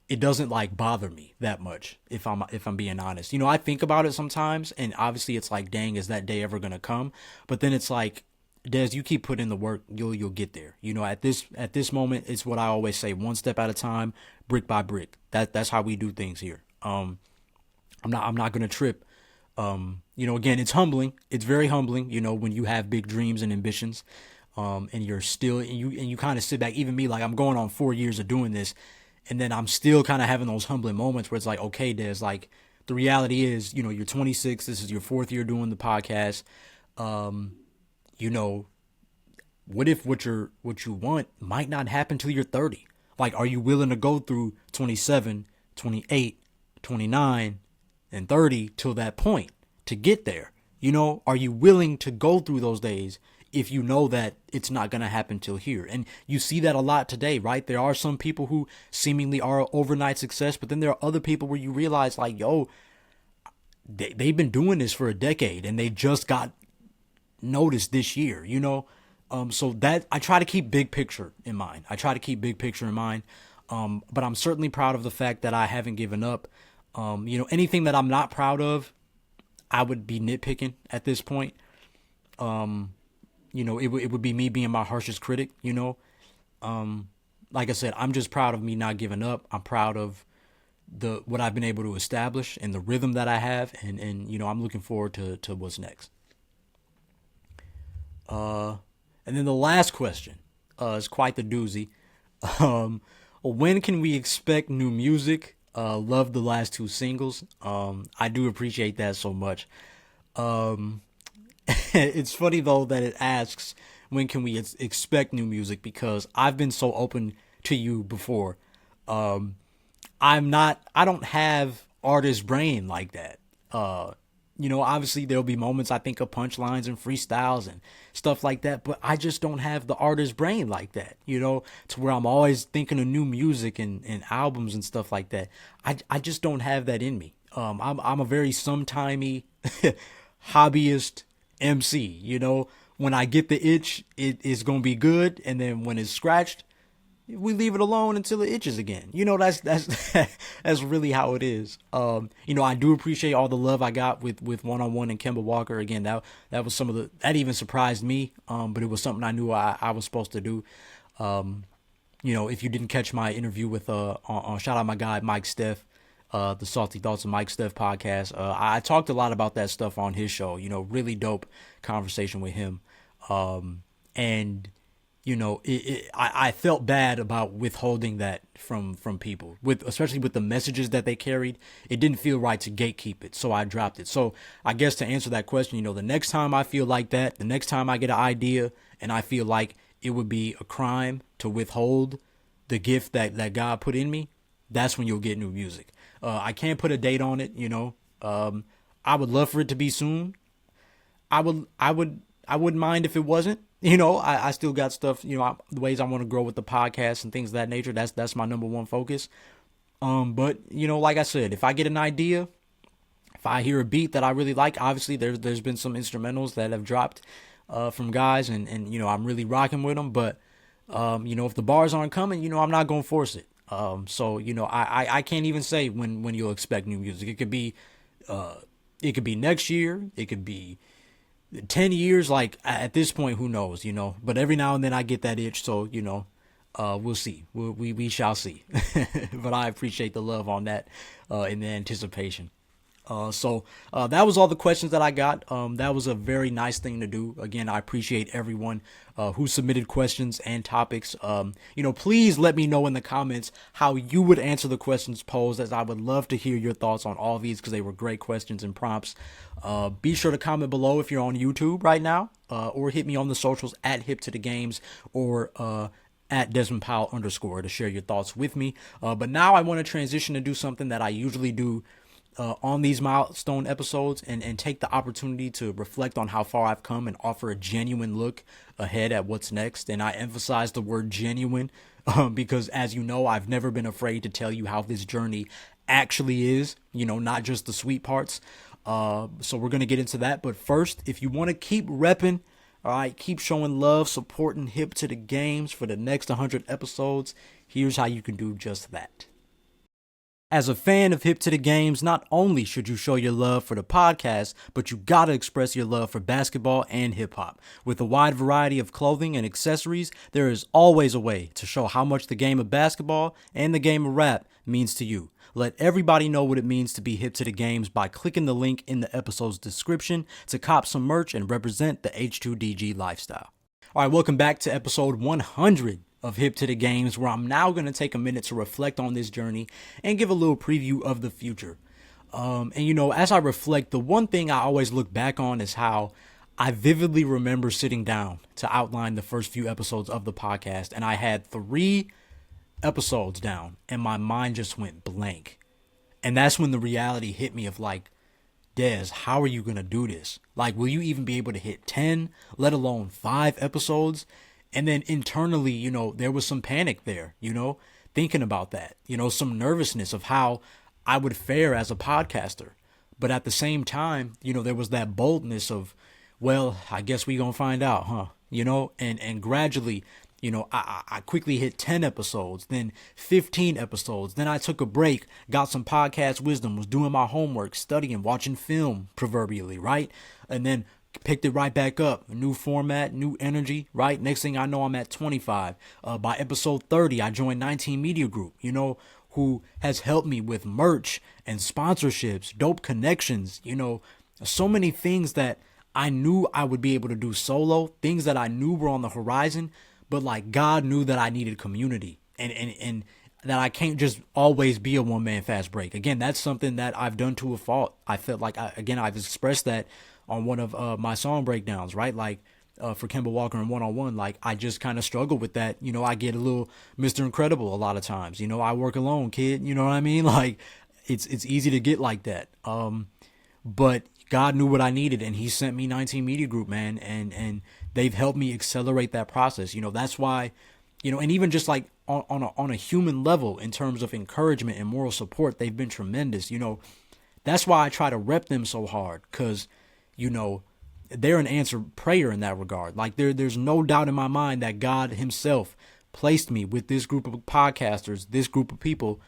[SPEAKER 1] it doesn't like bother me that much if I'm being honest. I think about it sometimes, and obviously it's like, dang, is that day ever gonna come? But then it's like, Des, you keep putting in the work, you'll get there. At this moment, it's what I always say: one step at a time, brick by brick. That's how we do things here. I'm not gonna trip. Again, it's humbling. It's very humbling. When you have big dreams and ambitions, and you're still and you kind of sit back. Even me, like I'm going on 4 years of doing this, and then I'm still kind of having those humbling moments where it's like, okay, Des, like the reality is, you're 26. This is your fourth year doing the podcast. You know, what if what you want might not happen till you're 30? Like, are you willing to go through 27, 28, 29, and 30 till that point to get there? Are you willing to go through those days if you know that it's not going to happen till here? And you see that a lot today, right? There are some people who seemingly are overnight success, but then there are other people where you realize like, yo, they've been doing this for a decade and they just got noticed this year, so that I try to keep big picture in mind. But I'm certainly proud of the fact that I haven't given up. Anything that I'm not proud of, I would be nitpicking at this point. It would be me being my harshest critic. Like I said, I'm just proud of me not giving up. I'm proud of what I've been able to establish and the rhythm that I have, and I'm looking forward to what's next. And then the last question is quite the doozy. When can we expect new music? Love the last two singles. I do appreciate that so much. It's funny though that it asks when can we expect new music, because I've been so open to you before I don't have artist brain like that. Obviously there'll be moments I think of punchlines and freestyles and stuff like that, but I just don't have the artist brain like that, to where I'm always thinking of new music and albums and stuff like that. I just don't have that in me. I'm a very sometimey hobbyist MC, when I get the itch, it is going to be good. And then when it's scratched, we leave it alone until it itches again. That's that's really how it is. I do appreciate all the love I got with One on One and Kemba Walker. Again, that was that even surprised me. But it was something I knew I was supposed to do. If you didn't catch my interview with shout out my guy Mike Steph, the Salty Thoughts of Mike Steph podcast. I talked a lot about that stuff on his show. Really dope conversation with him. And I felt bad about withholding that from people, especially with the messages that they carried. It didn't feel right to gatekeep it, so I dropped it. So I guess to answer that question, the next time I feel like that, the next time I get an idea and I feel like it would be a crime to withhold the gift that God put in me, that's when you'll get new music. I can't put a date on it, I would love for it to be soon. I wouldn't mind if it wasn't. I still got stuff, the ways I want to grow with the podcast and things of that nature. That's my number one focus. But like I said, if I get an idea, if I hear a beat that I really like, obviously there's been some instrumentals that have dropped from guys, and I'm really rocking with them. But if the bars aren't coming, I'm not gonna force it. So I can't even say when you'll expect new music. It could be next year. It could be 10 years, like at this point, who knows, but every now and then I get that itch. So, we'll see. We shall see. But I appreciate the love on that, in the anticipation. So that was all the questions that I got. That was a very nice thing to do. Again, I appreciate everyone who submitted questions and topics. Please let me know in the comments how you would answer the questions posed, as I would love to hear your thoughts on all of these, because they were great questions and prompts. Be sure to comment below if you're on YouTube right now, or hit me on the socials at Hip to the Games, or at Desmond Powell _ to share your thoughts with me. But now I want to transition to do something that I usually do on these milestone episodes, and take the opportunity to reflect on how far I've come and offer a genuine look ahead at what's next. And I emphasize the word genuine because, as you know, I've never been afraid to tell you how this journey actually is, not just the sweet parts. So we're going to get into that. But first, if you want to keep repping, all right, keep showing love, supporting Hip to the Games for the next 100 episodes, here's how you can do just that. As a fan of Hip to the Games, not only should you show your love for the podcast, but you gotta express your love for basketball and hip hop. With a wide variety of clothing and accessories, there is always a way to show how much the game of basketball and the game of rap means to you. Let everybody know what it means to be hip to the games by clicking the link in the episode's description to cop some merch and represent the H2DG lifestyle. All right, welcome back to episode 100 of Hip to the Games, where I'm now going to take a minute to reflect on this journey and give a little preview of the future. As I reflect, the one thing I always look back on is how I vividly remember sitting down to outline the first few episodes of the podcast, and I had 3 episodes down and my mind just went blank. And that's when the reality hit me of like, Des, how are you going to do this? Like, will you even be able to hit 10, let alone 5 episodes? And then internally, there was some panic there, thinking about that, some nervousness of how I would fare as a podcaster. But at the same time, there was that boldness of, well, I guess we gonna find out, huh? And gradually, I quickly hit 10 episodes, then 15 episodes. Then I took a break, got some podcast wisdom, was doing my homework, studying, watching film, proverbially, right? And then picked it right back up. A new format, new energy, right? Next thing I know, I'm at 25. By episode 30, I joined 19 Media Group, who has helped me with merch and sponsorships, dope connections, so many things that I knew I would be able to do solo, things that I knew were on the horizon, but like God knew that I needed community, and that I can't just always be a one-man fast break. Again, that's something that I've done to a fault. I felt like, I've expressed that on one of my song breakdowns, right? Like, for Kemba Walker in one-on-one, like I just kind of struggle with that. You know, I get a little Mr. Incredible a lot of times. You know, I work alone, kid. You know what I mean? Like it's easy to get like that. But God knew what I needed, and He sent me 19 Media Group, man, and they've helped me accelerate that process. You know, that's why, you know, and even just like on a human level, in terms of encouragement and moral support, they've been tremendous. You know, that's why I try to rep them so hard, because, you know, they're an answered prayer in that regard. Like there's no doubt in my mind that God Himself placed me with this group of podcasters, this group of people,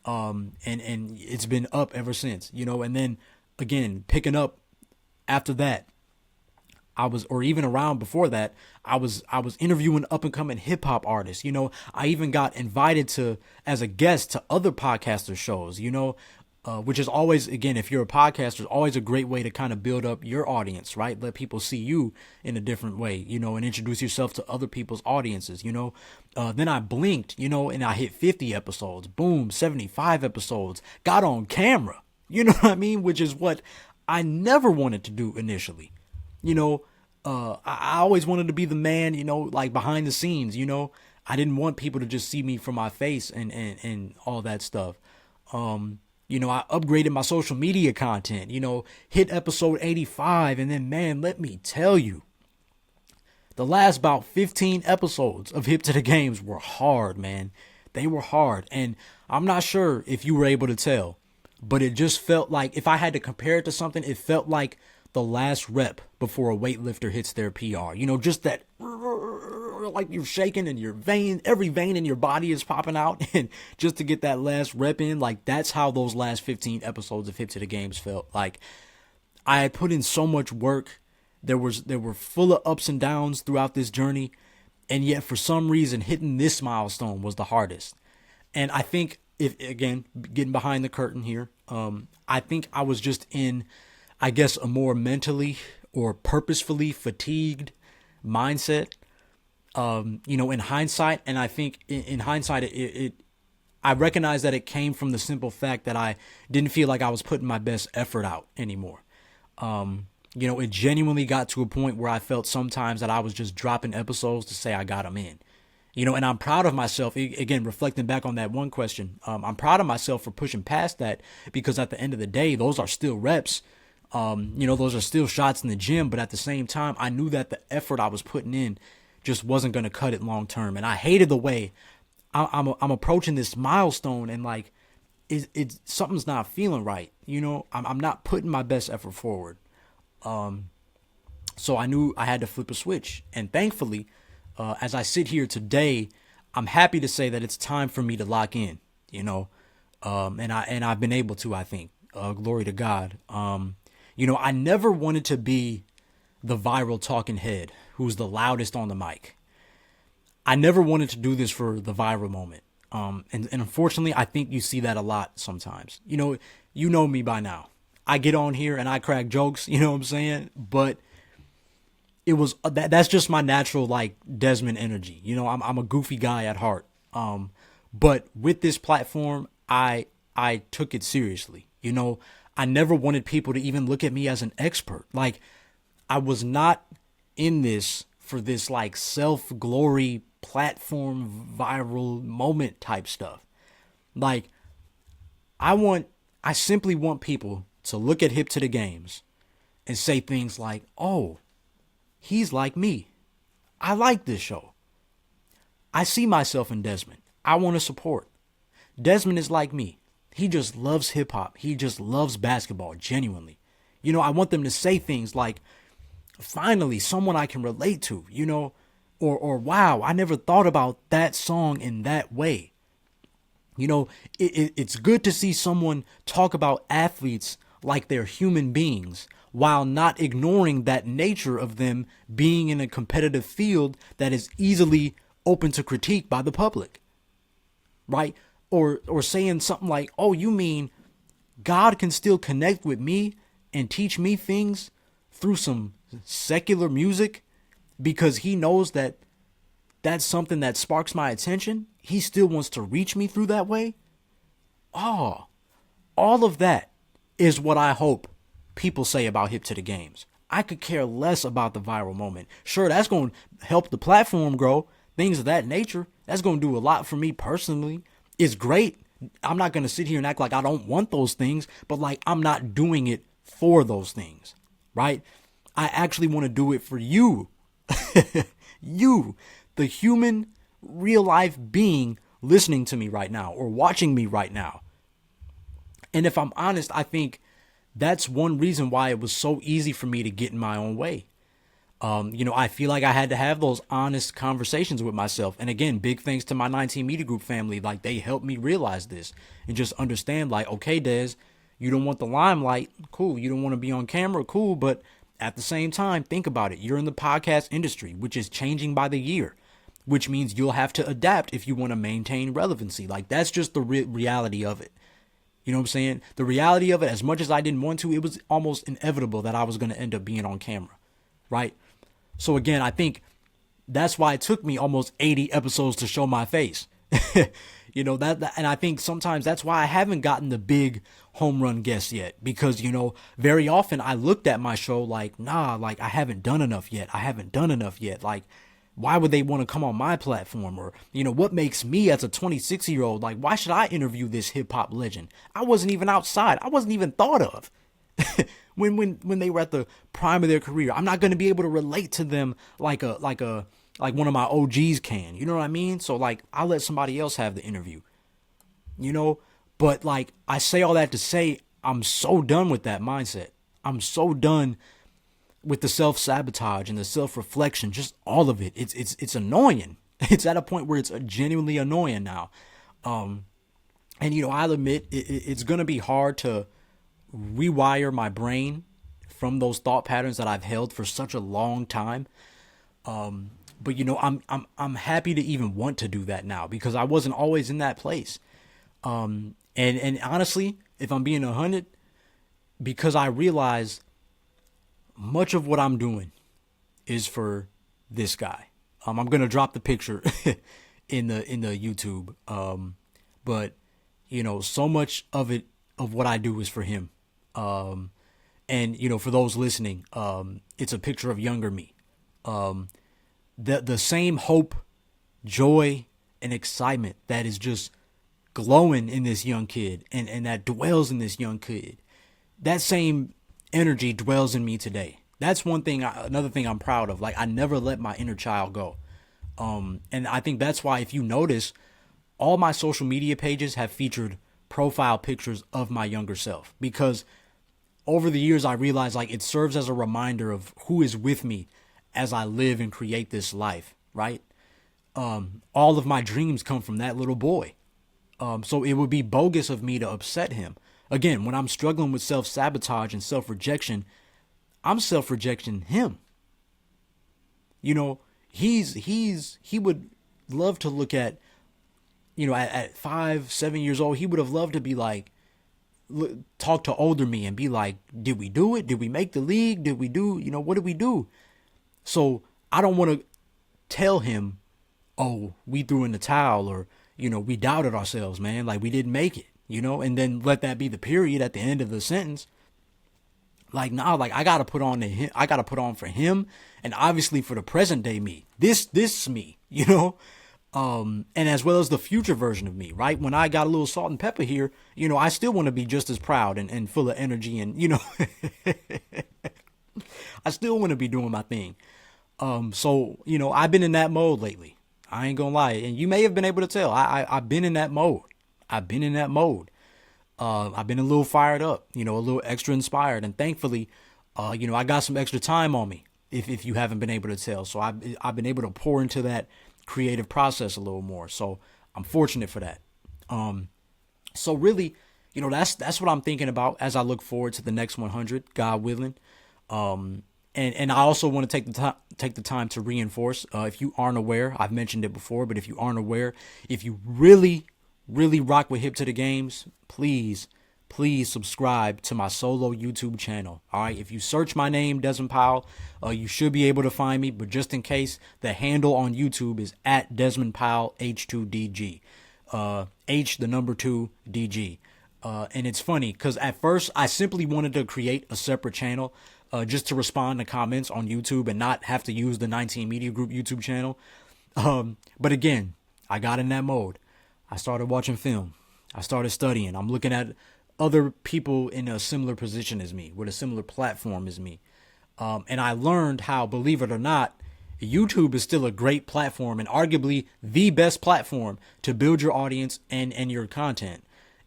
[SPEAKER 1] and it's been up ever since. You know, and then again, picking up after that, or even around before that, I was interviewing up and coming hip hop artists. You know, I even got invited as a guest to other podcaster shows, you know, which is always, again, if you're a podcaster, always a great way to kind of build up your audience, right? Let people see you in a different way, you know, and introduce yourself to other people's audiences, you know. Then I blinked, you know, and I hit 50 episodes, boom, 75 episodes, got on camera, you know what I mean? Which is what I never wanted to do initially. You know, I always wanted to be the man, you know, like behind the scenes, you know. I didn't want people to just see me from my face and all that stuff. You know, I upgraded my social media content, you know, hit episode 85. And then, man, let me tell you, the last about 15 episodes of Hip to the Games were hard, man. They were hard. And I'm not sure if you were able to tell, but it just felt like, if I had to compare it to something, it felt like the last rep before a weightlifter hits their PR. You know, just that, like you're shaking and every vein in your body is popping out, and just to get that last rep in, like that's how those last 15 episodes of Hip to the Games felt. Like I had put in so much work. They were full of ups and downs throughout this journey, and yet for some reason hitting this milestone was the hardest. And I think, if again, getting behind the curtain here, I think I was just in, I guess, a more mentally or purposefully fatigued mindset, you know, in hindsight. And I think in hindsight, I recognize that it came from the simple fact that I didn't feel like I was putting my best effort out anymore. You know, it genuinely got to a point where I felt sometimes that I was just dropping episodes to say I got them in. You know, and I'm proud of myself, again, reflecting back on that one question. I'm proud of myself for pushing past that, because at the end of the day, those are still reps. You know, those are still shots in the gym, but at the same time, I knew that the effort I was putting in just wasn't going to cut it long term. And I hated the way I'm approaching this milestone, and like, it's something's not feeling right. You know, I'm not putting my best effort forward. So I knew I had to flip a switch. And thankfully, as I sit here today, I'm happy to say that it's time for me to lock in, you know, and I've been able to, I think, glory to God. You know, I never wanted to be the viral talking head who's the loudest on the mic. I never wanted to do this for the viral moment. And unfortunately, I think you see that a lot sometimes. You know me by now. I get on here and I crack jokes, you know what I'm saying? But it was that's just my natural, like, Desmond energy. You know, I'm a goofy guy at heart. But with this platform, I took it seriously. You know, I never wanted people to even look at me as an expert. Like, I was not in this for this, like, self-glory platform viral moment type stuff. Like, I simply want people to look at Hip to the Games and say things like, oh, he's like me. I like this show. I see myself in Desmond. I want to support. Desmond is like me. He just loves hip hop. He just loves basketball, genuinely. You know, I want them to say things like, finally, someone I can relate to, you know, or wow, I never thought about that song in that way. You know, it's good to see someone talk about athletes like they're human beings, while not ignoring that nature of them being in a competitive field that is easily open to critique by the public, right? Or saying something like, oh, you mean God can still connect with me and teach me things through some secular music because he knows that that's something that sparks my attention? He still wants to reach me through that way? Oh, all of that is what I hope people say about Hip to the Games. I could care less about the viral moment. Sure, that's going to help the platform grow, things of that nature. That's going to do a lot for me personally. It's great. I'm not going to sit here and act like I don't want those things, but like I'm not doing it for those things, right? I actually want to do it for you. You, the human, real life being listening to me right now or watching me right now. And if I'm honest, I think that's one reason why it was so easy for me to get in my own way. I feel like I had to have those honest conversations with myself. And again, big thanks to my 19 Media Group family. Like, they helped me realize this and just understand, like, okay, Des, you don't want the limelight. Cool. You don't want to be on camera. Cool. But at the same time, think about it. You're in the podcast industry, which is changing by the year, which means you'll have to adapt if you want to maintain relevancy. Like, that's just the reality of it. You know what I'm saying? The reality of it, as much as I didn't want to, it was almost inevitable that I was going to end up being on camera, right? So again, I think that's why it took me almost 80 episodes to show my face. that, and I think sometimes that's why I haven't gotten the big home run guests yet, because, very often I looked at my show like, nah, like I haven't done enough yet. Like, why would they want to come on my platform? Or, what makes me as a 26-year-old, like, why should I interview this hip hop legend? I wasn't even outside. I wasn't even thought of. when they were at the prime of their career. I'm not going to be able to relate to them like one of my OGs can. You know what I mean? So like, I'll let somebody else have the interview. But like, I say all that to say, I'm so done with that mindset. I'm so done with the self-sabotage and the self-reflection, just all of it. It's annoying. It's at a point where it's genuinely annoying now. And I'll admit it's going to be hard to rewire my brain from those thought patterns that I've held for such a long time. But I'm happy to even want to do that now, because I wasn't always in that place. And honestly, if I'm being 100, because I realize much of what I'm doing is for this guy. I'm going to drop the picture in the YouTube. But so much of what I do is for him. And for those listening, it's a picture of younger me. The same hope, joy, and excitement that is just glowing in this young kid and that dwells in this young kid. That same energy dwells in me today. That's another thing I'm proud of. Like, I never let my inner child go. And I think that's why, if you notice, all my social media pages have featured profile pictures of my younger self, because over the years I realized, like, it serves as a reminder of who is with me as I live and create this life, right? All of my dreams come from that little boy. So it would be bogus of me to upset him. Again, when I'm struggling with self-sabotage and self-rejection, I'm self-rejecting him. He would love to look at, at 5, 7 years old, he would have loved to be like, talk to older me and be like, did we do it? Did we make the league? Did we do, what did we do? So I don't want to tell him, oh, we threw in the towel, or, we doubted ourselves, man. Like, we didn't make it, and then let that be the period at the end of the sentence. Like, nah, like, I got to put on for him, and obviously for the present day me, this me, and as well as the future version of me, right? When I got a little salt and pepper here, I still want to be just as proud and full of energy, and, I still want to be doing my thing. So, I've been in that mode lately. I ain't gonna lie. And you may have been able to tell. I've been in that mode. I've been a little fired up, a little extra inspired. And thankfully, I got some extra time on me, if you haven't been able to tell. So I've been able to pour into that creative process a little more. So I'm fortunate for that. So really, that's what I'm thinking about as I look forward to the next 100, God willing. And I also want to take the time to reinforce, if you aren't aware, I've mentioned it before, but if you aren't aware, if you really rock with Hip to the Games, please subscribe to my solo YouTube channel. All right. If you search my name, Desmond Powell, you should be able to find me. But just in case, the handle on YouTube is at Desmond Powell H2DG. H, the number 2, DG. And it's funny because at first I simply wanted to create a separate channel just to respond to comments on YouTube and not have to use the 19 Media Group YouTube channel. But again, I got in that mode. I started watching film. I started studying. I'm looking at other people in a similar position as me, with a similar platform as me. And I learned how, believe it or not, YouTube is still a great platform and arguably the best platform to build your audience and your content.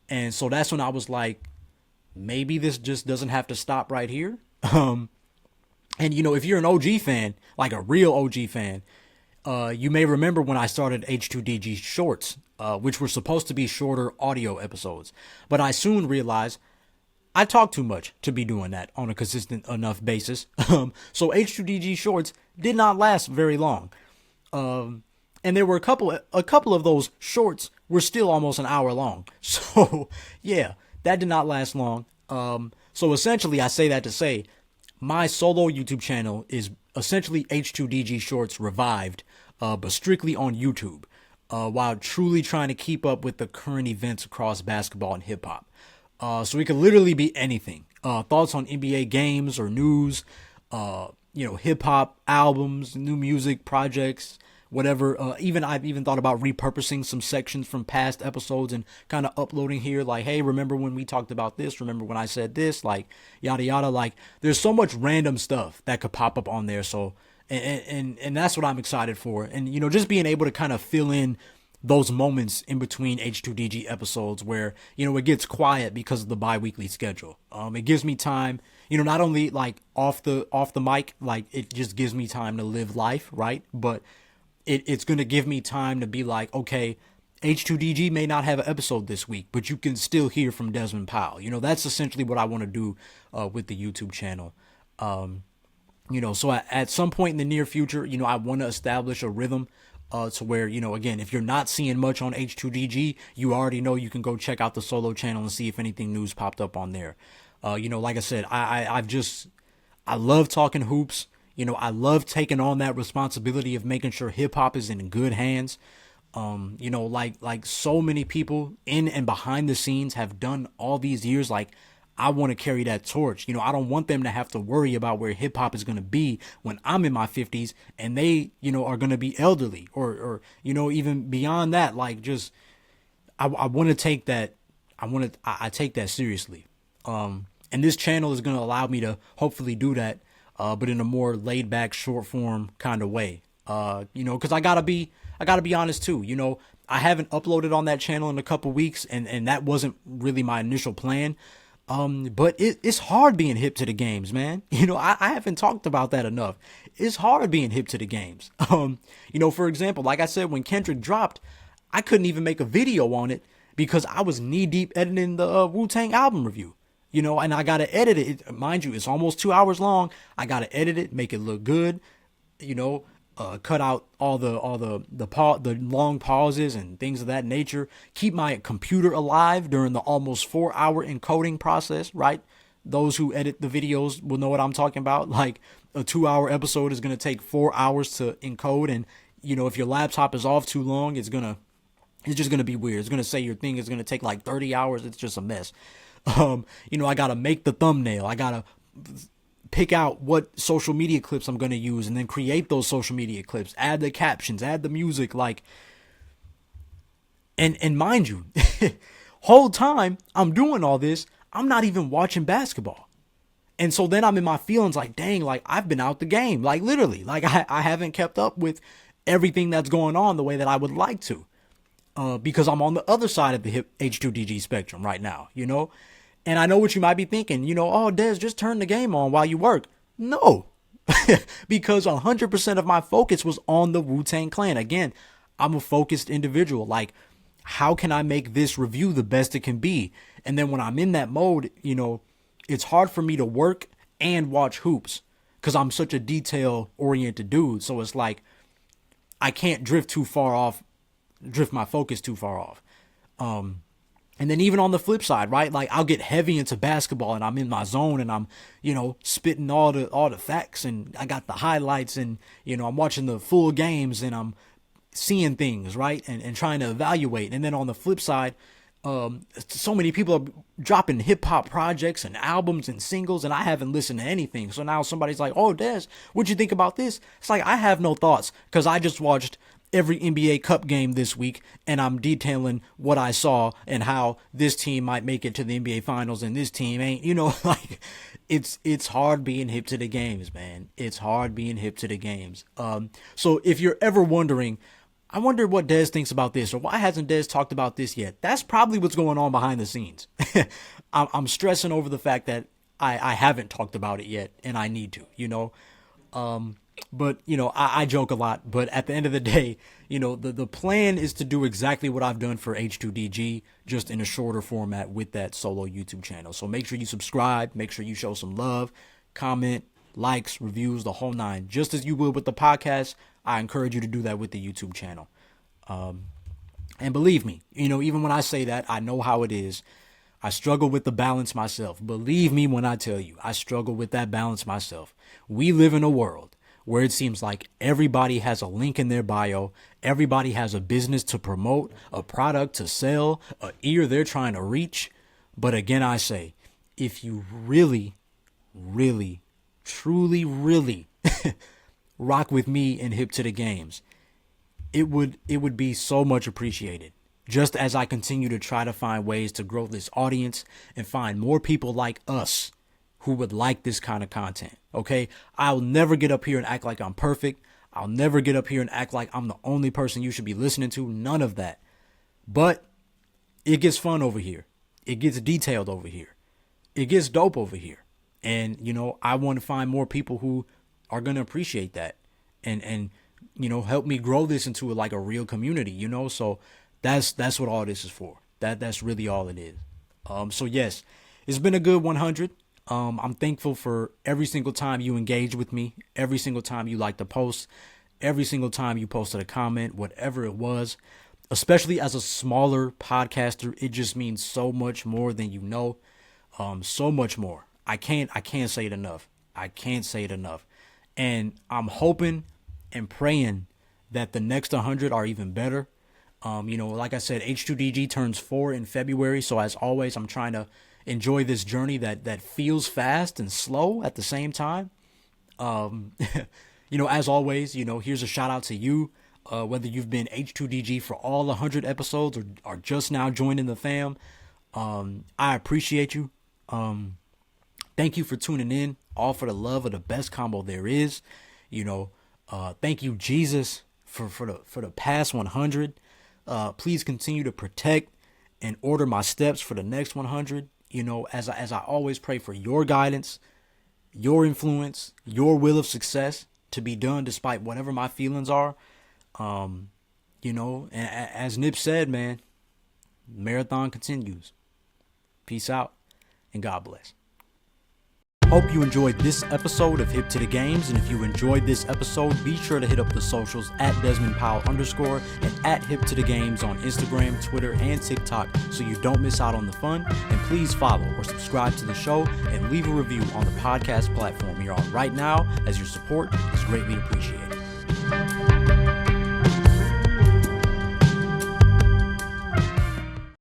[SPEAKER 1] And so that's when I was like, maybe this just doesn't have to stop right here. And if you're an OG fan, like a real OG fan, you may remember when I started H2DG Shorts, which were supposed to be shorter audio episodes. But I soon realized I talk too much to be doing that on a consistent enough basis. So H2DG Shorts did not last very long. And there were a couple of those shorts were still almost an hour long. So yeah, that did not last long. So essentially I say that to say my solo YouTube channel is essentially H2DG Shorts revived, but strictly on YouTube, while truly trying to keep up with the current events across basketball and hip hop. So it could literally be anything. Thoughts on NBA games or news, hip hop albums, new music projects, whatever. I've even thought about repurposing some sections from past episodes and kind of uploading here. Like, hey, remember when we talked about this? Remember when I said this? Like, yada yada. Like, there's so much random stuff that could pop up on there. So, and that's what I'm excited for. And just being able to kind of fill in those moments in between H2DG episodes where, it gets quiet because of the bi-weekly schedule. It gives me time, not only like off the mic, like it just gives me time to live life, right? But it's going to give me time to be like, okay, H2DG may not have an episode this week, but you can still hear from Desmond Powell. That's essentially what I want to do with the YouTube channel. So at some point in the near future, I want to establish a rhythm to where, again, if you're not seeing much on H2DG, you already know you can go check out the solo channel and see if anything news popped up on there. Like I said, I love talking hoops. I love taking on that responsibility of making sure hip hop is in good hands. Like so many people in and behind the scenes have done all these years. Like, I want to carry that torch. I don't want them to have to worry about where hip hop is going to be when I'm in my 50s and they, are going to be elderly or, even beyond that. Like, just, I want to take that. I take that seriously. And this channel is going to allow me to hopefully do that, but in a more laid back, short form kind of way. Cause I gotta be honest too. I haven't uploaded on that channel in a couple weeks and that wasn't really my initial plan. But it's hard being hip to the games, man. I haven't talked about that enough. It's hard being hip to the games. For example, like I said, when Kendrick dropped, I couldn't even make a video on it because I was knee deep editing the Wu-Tang album review. And I gotta edit it. Mind you, it's almost 2 hours long. I gotta edit it, make it look good. Cut out all the long pauses and things of that nature. Keep my computer alive during the almost 4-hour encoding process, right? Those who edit the videos will know what I'm talking about. Like, a 2-hour episode is going to take 4 hours to encode. And, if your laptop is off too long, it's just going to be weird. It's going to say your thing is going to take like 30 hours. It's just a mess. I got to make the thumbnail. I got to pick out what social media clips I'm going to use and then create those social media clips, add the captions, add the music, like, and mind you, whole time I'm doing all this, I'm not even watching basketball. And so then I'm in my feelings like, dang, like I've been out the game, like literally, like I haven't kept up with everything that's going on the way that I would like to, because I'm on the other side of the H2DG spectrum right now, And I know what you might be thinking, oh, Des, just turn the game on while you work. No, because 100% of my focus was on the Wu-Tang Clan. Again, I'm a focused individual. Like, how can I make this review the best it can be? And then when I'm in that mode, it's hard for me to work and watch hoops because I'm such a detail-oriented dude. So it's like I can't drift my focus too far off. And then even on the flip side, right? Like, I'll get heavy into basketball and I'm in my zone and I'm, spitting all the facts and I got the highlights and, I'm watching the full games and I'm seeing things, right? And trying to evaluate. And then on the flip side, So many people are dropping hip hop projects and albums and singles, and I haven't listened to anything. So now somebody's like, "Oh, Des, what'd you think about this?" It's like, I have no thoughts because I just watched every NBA Cup game this week, and I'm detailing what I saw and how this team might make it to the NBA Finals and this team ain't. Like it's hard being hip to the games, man. It's hard being hip to the games. So if you're ever wondering, I wonder what Dez thinks about this, or why hasn't Dez talked about this yet? That's probably what's going on behind the scenes. I'm stressing over the fact that I haven't talked about it yet, and I need to, But, I joke a lot, but at the end of the day, the plan is to do exactly what I've done for H2DG, just in a shorter format with that solo YouTube channel. So make sure you subscribe, make sure you show some love, comment, likes, reviews, the whole nine. Just as you would with the podcast, I encourage you to do that with the YouTube channel. And believe me, even when I say that, I know how it is. I struggle with the balance myself. Believe me when I tell you, I struggle with that balance myself. We live in a world where it seems like everybody has a link in their bio. Everybody has a business to promote, a product to sell, a ear they're trying to reach. But again, I say, if you really, really, truly, really rock with me and hip to the games, it would be so much appreciated. Just as I continue to try to find ways to grow this audience and find more people like us who would like this kind of content. Okay, I'll never get up here and act like I'm perfect. I'll never get up here and act like I'm the only person you should be listening to. None of that. But it gets fun over here. It gets detailed over here. It gets dope over here. And, I want to find more people who are going to appreciate that and help me grow this into like a real community, So that's what all this is for. That's really all it is. So yes, it's been a good 100. I'm thankful for every single time you engage with me, every single time you like the post, every single time you posted a comment, whatever it was. Especially as a smaller podcaster, it just means so much more than you know. So much more. I can't say it enough. I can't say it enough. And I'm hoping and praying that the next 100 are even better. Like I said, H2DG turns 4 in February. So as always, I'm trying to enjoy this journey that feels fast and slow at the same time. As always, here's a shout out to you. Whether you've been H2DG for all 100 episodes or are just now joining the fam, I appreciate you. Thank you for tuning in, all for the love of the best combo there is. Thank you, Jesus, for the past 100. Please continue to protect and order my steps for the next 100. As I always pray for your guidance, your influence, your will of success to be done despite whatever my feelings are. And as Nip said, man, marathon continues. Peace out and God bless. Hope you enjoyed this episode of Hip to the Games, and if you enjoyed this episode, be sure to hit up the socials at Desmond Powell _ and at Hip to the Games on Instagram, Twitter, and TikTok so you don't miss out on the fun. And please follow or subscribe to the show and leave a review on the podcast platform you're on right now, as your support is greatly appreciated.